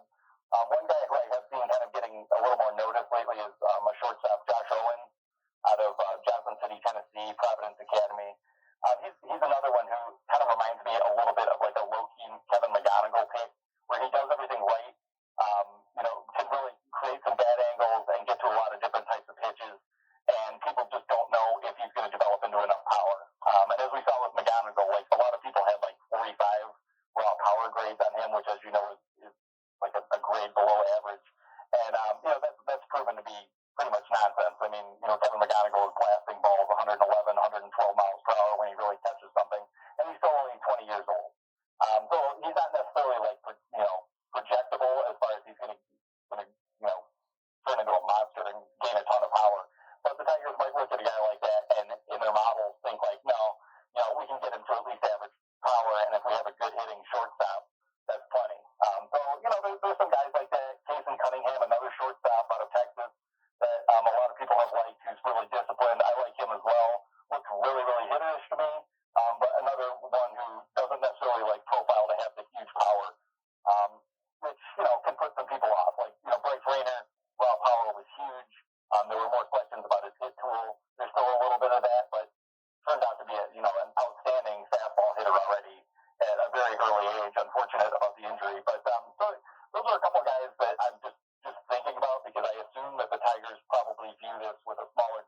One guy who I have seen kind of getting a little more notice lately is a shortstop, Josh Owens, out of Johnson City, Tennessee, Providence Academy. He's another one who kind of reminds me a little bit of like a low-key Kevin McGonigal pick, where he does everything right, can really hit some bad angles and get to a lot of different types of pitches. And people just don't know if he's going to develop into enough power. And as we saw with McGonigal, like a lot of people had like 45 raw power grades on him, which, as you know, is like a grade below average. And that's proven to be pretty much nonsense. I mean, Kevin McGonigal is blasting balls 111, 112 miles per hour when he really catches something, and he's still only 20 years old. So he's not necessarily like projectable as far as he's going to turn into a monster and gain a ton of power. But the Tigers might look at a guy like that and in their models think like, no, we can get him to at least average power, and if we have a good hitting shortstop, that's plenty. There's some guys like that. Jason Cunningham, another shortstop out of Texas that a lot of people have liked, who's really disciplined. I like him as well. Looks really, really hitterish to me, but another one who doesn't necessarily like profile to have the huge power, which can put some people off. Like Bryce Rayner, raw power was huge. There were more questions about his hit tool. There's still a little bit of that, but turned out to be an outstanding fastball hitter already at a very early age. Unfortunate about the injury, but so those are a couple of guys that I'm just thinking about, because I assume that the Tigers probably view this with a smaller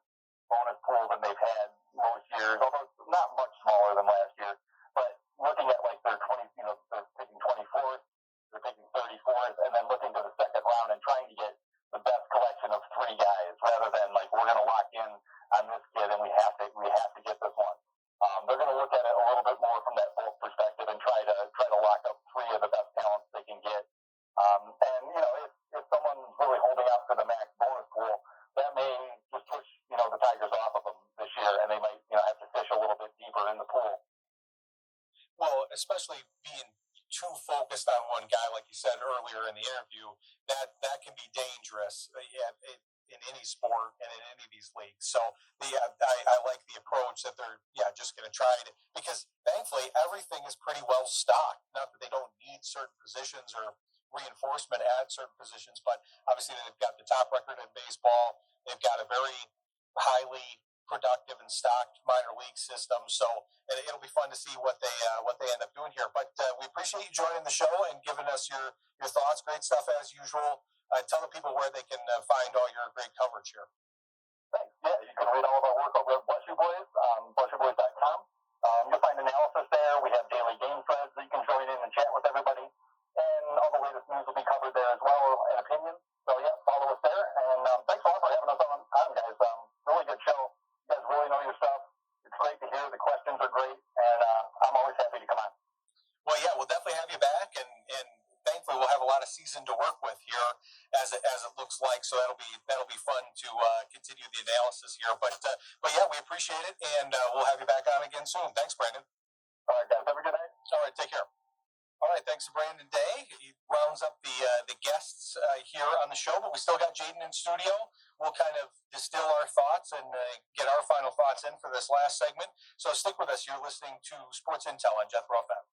bonus pool than they've had most years, although it's not much smaller than last year. But looking at like their 20, they're picking 24th, they're picking 34th, and then looking to the second round and trying to get the best collection of three guys, rather than like we're going to lock in on this kid and we have to get this one. They're going to look at it a little bit more from that bulk perspective and try to lock up three of the best talents they can get. If someone's really holding out for the max bonus pool, that may just push the Tigers off of them this year, and they might have to fish a little bit deeper in the pool. Well, especially being too focused on one guy, like you said earlier in the interview, that can be dangerous in any sport and in any of these leagues. So I like the approach that they're just going to try to, because thankfully everything is pretty well stocked. Not that they don't need certain positions or reinforcement at certain positions, but obviously they've got the top record in baseball. They've got a very highly productive and stocked minor league system. So it'll be fun to see what they end up doing here. But we appreciate you joining the show and giving us your thoughts. Great stuff as usual. Tell the people where they can find all your great coverage here. Thanks. Yeah, you can read all of our work over at Bless You Boys, blessyouboys.com. You'll find analysis there. We have daily game threads that you can join in and chat with everybody. And all the latest news will be covered there as well, and opinions. So, yeah, follow us there. And thanks a lot for having us on, guys. Really good show. You guys really know your stuff. It's great to hear. The questions are great. And I'm always happy to come on. Well, yeah, we'll definitely have you back. And thankfully, we'll have a lot of season to work with here as it looks like. So that'll be fun to continue the analysis here. But yeah, we appreciate it. And we'll have you back on again soon. Thanks, Brandon. All right, guys. Have a good night. All right, take care. All right, thanks to Brandon Day. He rounds up the guests here on the show, but we still got Jayden in studio. We'll kind of distill our thoughts and get our final thoughts in for this last segment. So stick with us. You're listening to Sports Intel on Jethro FM.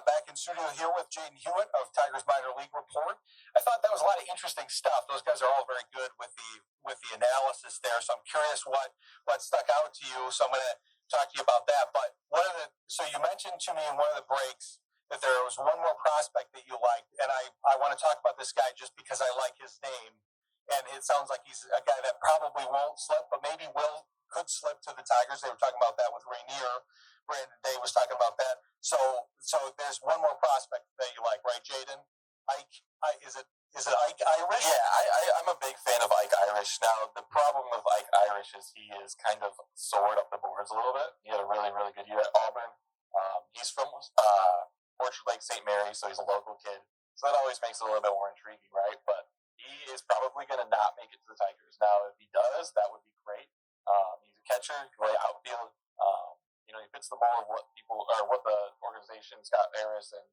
Back in studio here with Jayden Hewitt of Tigers Minor League Report. I thought that was a lot of interesting stuff. Those guys are all very good with the analysis there. So I'm curious what stuck out to you. So I'm going to talk to you about that. But so you mentioned to me in one of the breaks that there was one more prospect that you liked, and I want to talk about this guy just because I like his name, and it sounds like he's a guy that probably won't slip, but maybe could slip to the Tigers. They were talking about that with Rainier. Brandon Day was talking about that. So there's one more prospect that you like, right, Jayden? Is it Ike Irish? Yeah, I'm a big fan of Ike Irish. Now, the problem with Ike Irish is he is kind of soared up the boards a little bit. He had a really, really good year at Auburn. He's from Orchard Lake St. Mary, so he's a local kid. So that always makes it a little bit more intriguing, right? But he is probably going to not make it to the Tigers. Now, if he does, that would be great. He's a catcher, he can play outfield. He fits the mold of what the organization, Scott Harris and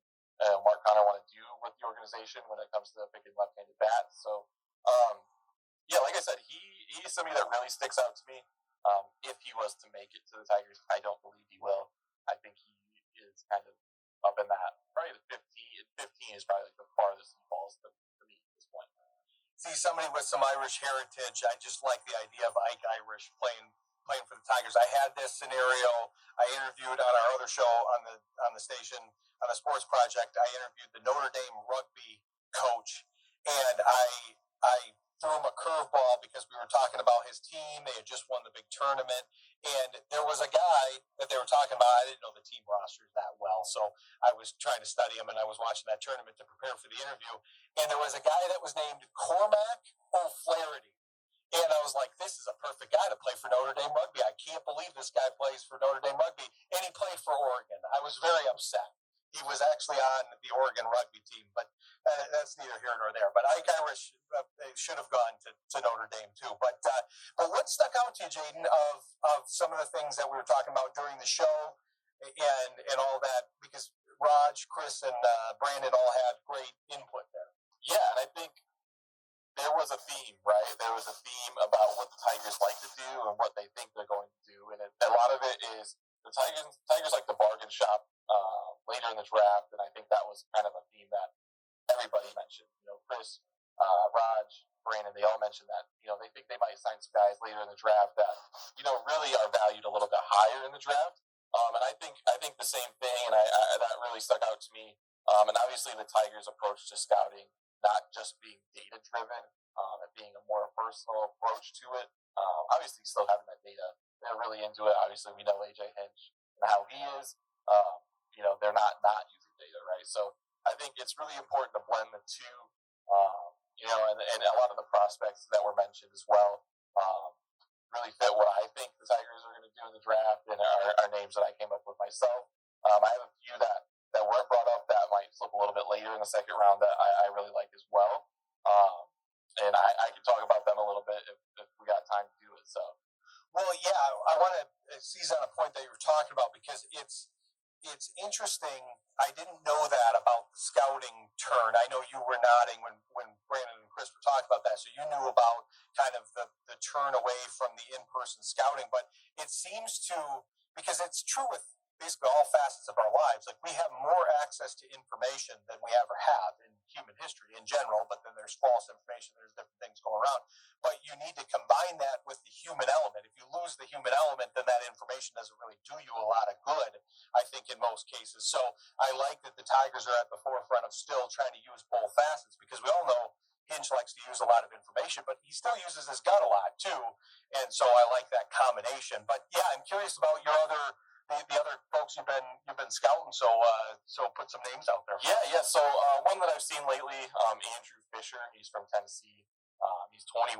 Mark Connor, want to do with the organization when it comes to picking left-handed bats. So, like I said, he's somebody that really sticks out to me. If he was to make it to the Tigers, I don't believe he will. I think he is kind of up in that. Probably the 15 is probably like the farthest he falls to me at this point. See, somebody with some Irish heritage, I just like the idea of Ike Irish playing for the Tigers. I had this scenario. I interviewed on our other show on the station, on the Sports Project. I interviewed the Notre Dame rugby coach, and I threw him a curveball because we were talking about his team. They had just won the big tournament. And there was a guy that they were talking about. I didn't know the team rosters that well. So I was trying to study him, and I was watching that tournament to prepare for the interview. And there was a guy that was named Cormac O'Flaherty. And I was like, this is a perfect guy to play for Notre Dame rugby. I can't believe this guy plays for Notre Dame rugby. And he played for Oregon. I was very upset. He was actually on the Oregon rugby team, but that's neither here nor there. But Ike Irish should have gone to Notre Dame too. But what stuck out to you, Jayden, of some of the things that we were talking about during the show and all that? Because Raj, Chris, and Brandon all had great input there. Yeah, and I think there was a theme, right? There was a theme about what the Tigers like to do and what they think they're going to do, and a lot of it is the Tigers like to bargain shop later in the draft, and I think that was kind of a theme that everybody mentioned. Chris, Raj, Brandon, they all mentioned that. They think they might sign some guys later in the draft that really are valued a little bit higher in the draft. And I think the same thing, and I that really stuck out to me. And obviously the Tigers' approach to scouting, not just being data driven, and being a more personal approach to it. Obviously, still having that data, they're really into it. Obviously, we know AJ Hinch and how he is. They're not using data, right? So I think it's really important to blend the two. And a lot of the prospects that were mentioned as well really fit what I think the Tigers are going to do in the draft, and are names that I came up with myself. I have a few that weren't brought up that might slip a little bit later in the second round that I really like as well. And I could talk about them a little bit if we got time to do it. So, well, yeah, I want to seize on a point that you were talking about, because it's interesting. I didn't know that about the scouting turn. I know you were nodding when Brandon and Chris were talking about that, so you knew about kind of the turn away from the in-person scouting. But it seems to, because it's true with basically all facets of our lives. Like, we have more access to information than we ever have in human history in general, but then there's false information, there's different things going around. But you need to combine that with the human element. If you lose the human element, then that information doesn't really do you a lot of good, I think, in most cases. So I like that the Tigers are at the forefront of still trying to use both facets, because we all know Hinch likes to use a lot of information, but he still uses his gut a lot too. And so I like that combination. But yeah, I'm curious about your the other folks you've been scouting. So put some names out there. Yeah. So one that I've seen lately, Andrew Fisher. He's from Tennessee. He's 21.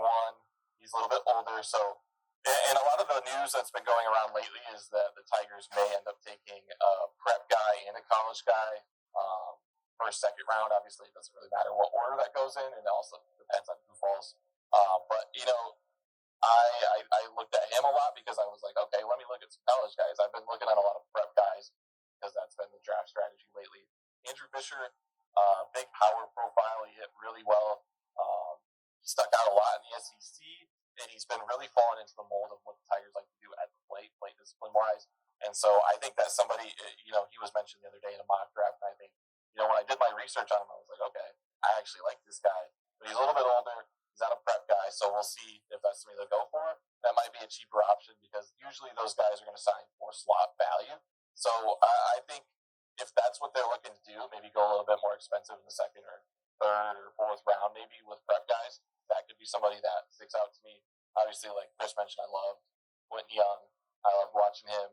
He's a little bit older. So, and a lot of the news that's been going around lately is that the Tigers may end up taking a prep guy and a college guy. First, second round. Obviously, it doesn't really matter what order that goes in, and it also depends on who falls. But I looked at him a lot because I was like, okay, let me look at some college guys. I've been looking at a lot of prep guys because that's been the draft strategy lately. Andrew Fisher, big power profile. He hit really well. He stuck out a lot in the SEC, and he's been really falling into the mold of what the Tigers like to do at the plate discipline-wise. And so I think that somebody, he was mentioned the other day in a mock draft, and I think, when I did my research on him, I was like, okay, I actually like this guy. But he's a little bit older. He's not a prep guy, so we'll see if that's something they'll go for. That might be a cheaper option, because usually those guys are going to sign for slot value. So I think if that's what they're looking to do, maybe go a little bit more expensive in the second or third or fourth round, maybe with prep guys. That could be somebody that sticks out to me. Obviously, like Chris mentioned, I loved Quentin Young. I loved watching him.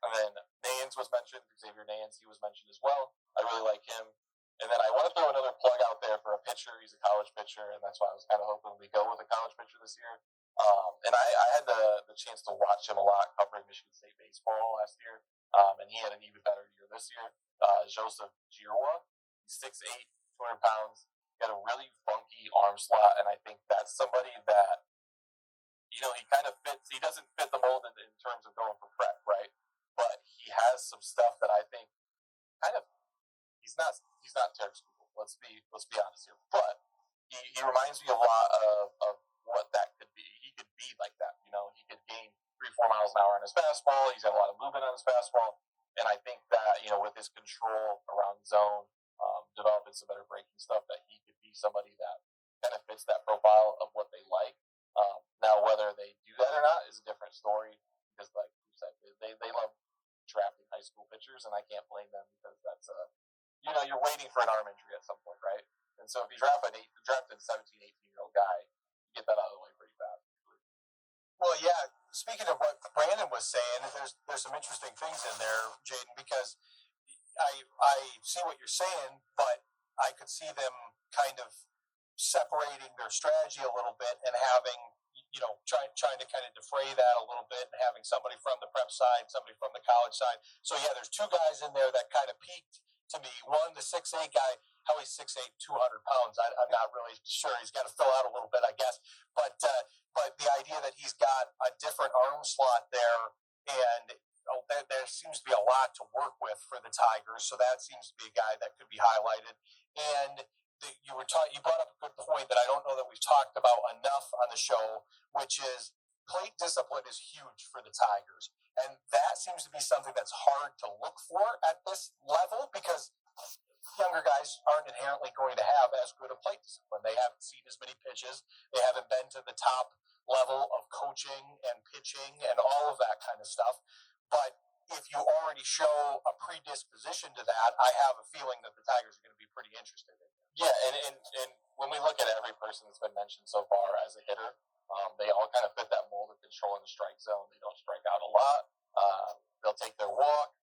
And then Nance was mentioned, Xavier Nance, he was mentioned as well. I really like him. And then I want to throw another plug out there for a pitcher. He's a college pitcher, and that's why I was kind of hoping we go with a college pitcher this year. And I had the chance to watch him a lot covering Michigan State baseball last year, and he had an even better year this year. Joseph Giroux, he's 6'8", 200 pounds. He got a really funky arm slot, and I think that's somebody that, he kind of fits. He doesn't fit the mold in terms of going for prep, right? But he has some stuff that I think kind of, he's not Terry Scoop. Let's be honest here. But he reminds me a lot of what that could be. He could be like that. He could gain 3-4 miles an hour on his fastball. He's got a lot of movement on his fastball. And I think that, with his control around zone, developing some better breaking stuff, that he could be somebody that kind of fits that profile of what they like. Now, whether they do that or not is a different story, because, like you said, they love drafting high school pitchers, and I can't blame them, because that's you're waiting for an arm injury at some point, right? And so if you draft an 17, 18 speaking of what Brandon was saying, there's some interesting things in there, Jayden, because I see what you're saying, but I could see them kind of separating their strategy a little bit and having, trying to kind of defray that a little bit and having somebody from the prep side, somebody from the college side. So yeah, there's two guys in there that kind of peaked to me. One, the 6'8" guy, how he's 6'8", 200 pounds. I'm not really sure. He's got to fill out a little bit, I guess. But the idea that he's got a different arm slot there, and there seems to be a lot to work with for the Tigers. So that seems to be a guy that could be highlighted. And you brought up a good point that I don't know that we've talked about enough on the show, which is plate discipline is huge for the Tigers. And that seems to be something that's hard to look for at this level because younger guys aren't inherently going to have as good a plate discipline. They haven't seen as many pitches. They haven't been to the top level of coaching and pitching and all of that kind of stuff. But if you already show a predisposition to that, I have a feeling that the Tigers are going to be pretty interested in it. Yeah, and when we look at every person that's been mentioned so far as a hitter, they all kind of fit that mold of controlling the strike zone. They don't strike out a lot. They'll take their walk.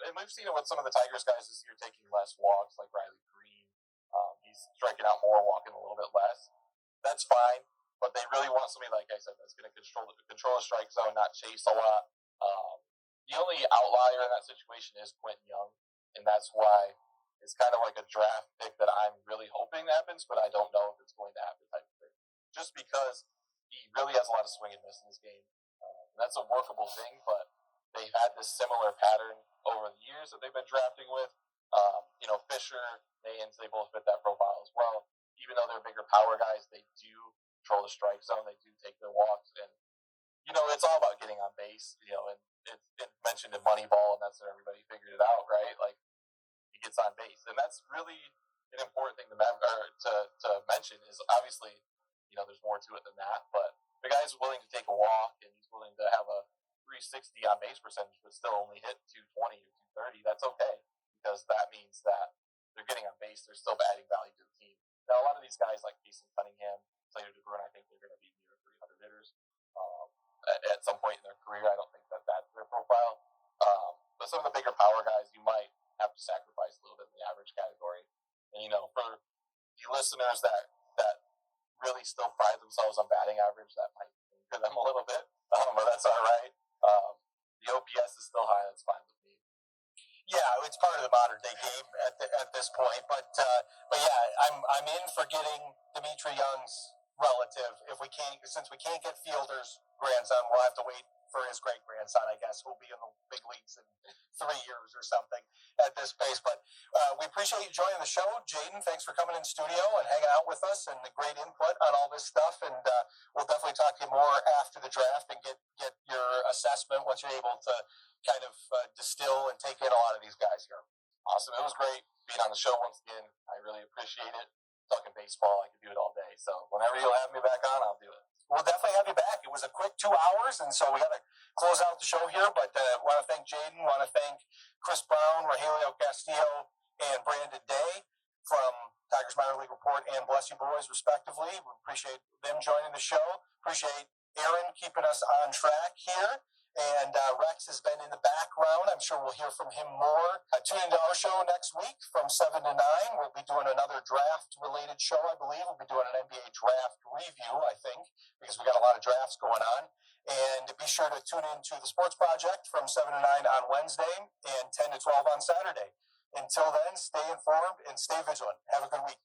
And we've seen it with some of the Tigers guys this year taking less walks, like Riley Green. He's striking out more, walking a little bit less. That's fine, but they really want somebody, like I said, that's going to control a strike zone, not chase a lot. The only outlier in that situation is Quentin Young, and that's why it's kind of like a draft pick that I'm really hoping happens, but I don't know if it's going to happen type of thing. Just because he really has a lot of swing and miss in this game. And that's a workable thing, but they've had this similar pattern over the years that they've been drafting with. Fisher, Mayans, they both fit that profile as well. Even though they're bigger power guys, they do control the strike zone. They do take their walks. And, it's all about getting on base, and it's mentioned in Moneyball, and that's where everybody figured it out, right? Like, he gets on base. And that's really an important thing to mention is obviously, there's more to it than that. But the guy's willing to take a walk, and he's willing to have a 360 on base percentage, but still only hit 220 or 230. That's okay, because that means that they're getting on base. They're still adding value to the team. Now, a lot of these guys like Jason Cunningham, Slater DeGrun, I think they're going to be near 300 hitters at some point in their career. I don't think that's their profile. But some of the bigger power guys, you might have to sacrifice a little bit in the average category. And, for the listeners that really still pride themselves on batting average, that might injure them a little bit, but that's all right. The OPS is still high. That's fine with me. Yeah, it's part of the modern day game at this point. But yeah, I'm in for getting Dimitri Young's relative. Since we can't get Fielder's grandson, we'll have to wait for his great grandson, I guess, who'll be in the big leagues in 3 years or something at this pace. But we appreciate you joining the show, Jayden. Thanks for coming in studio and hanging out with us and the great input on all this stuff. And we'll definitely talk to you more after the draft and get your assessment once you're able to kind of distill and take in a lot of these guys here. Awesome. It was great being on the show once again. I really appreciate it. Talking baseball, I could do it all day. So whenever you'll have me back on, I'll do it. We'll definitely have you back. It was a quick 2 hours, and so we got to close out the show here. But want to thank Jayden, want to thank Chris Brown, Rogelio Castillo, and Brandon Day from Tigers Minor League Report and Bless You Boys, respectively. We appreciate them joining the show. Appreciate Aaron keeping us on track here. And Rex has been in the background. I'm sure we'll hear from him more. Tune into our show next week from 7 to 9. We'll be doing another draft-related show, I believe. We'll be doing an NBA draft review, I think, because we got a lot of drafts going on. And be sure to tune in to the Sports Project from 7 to 9 on Wednesday and 10 to 12 on Saturday. Until then, stay informed and stay vigilant. Have a good week.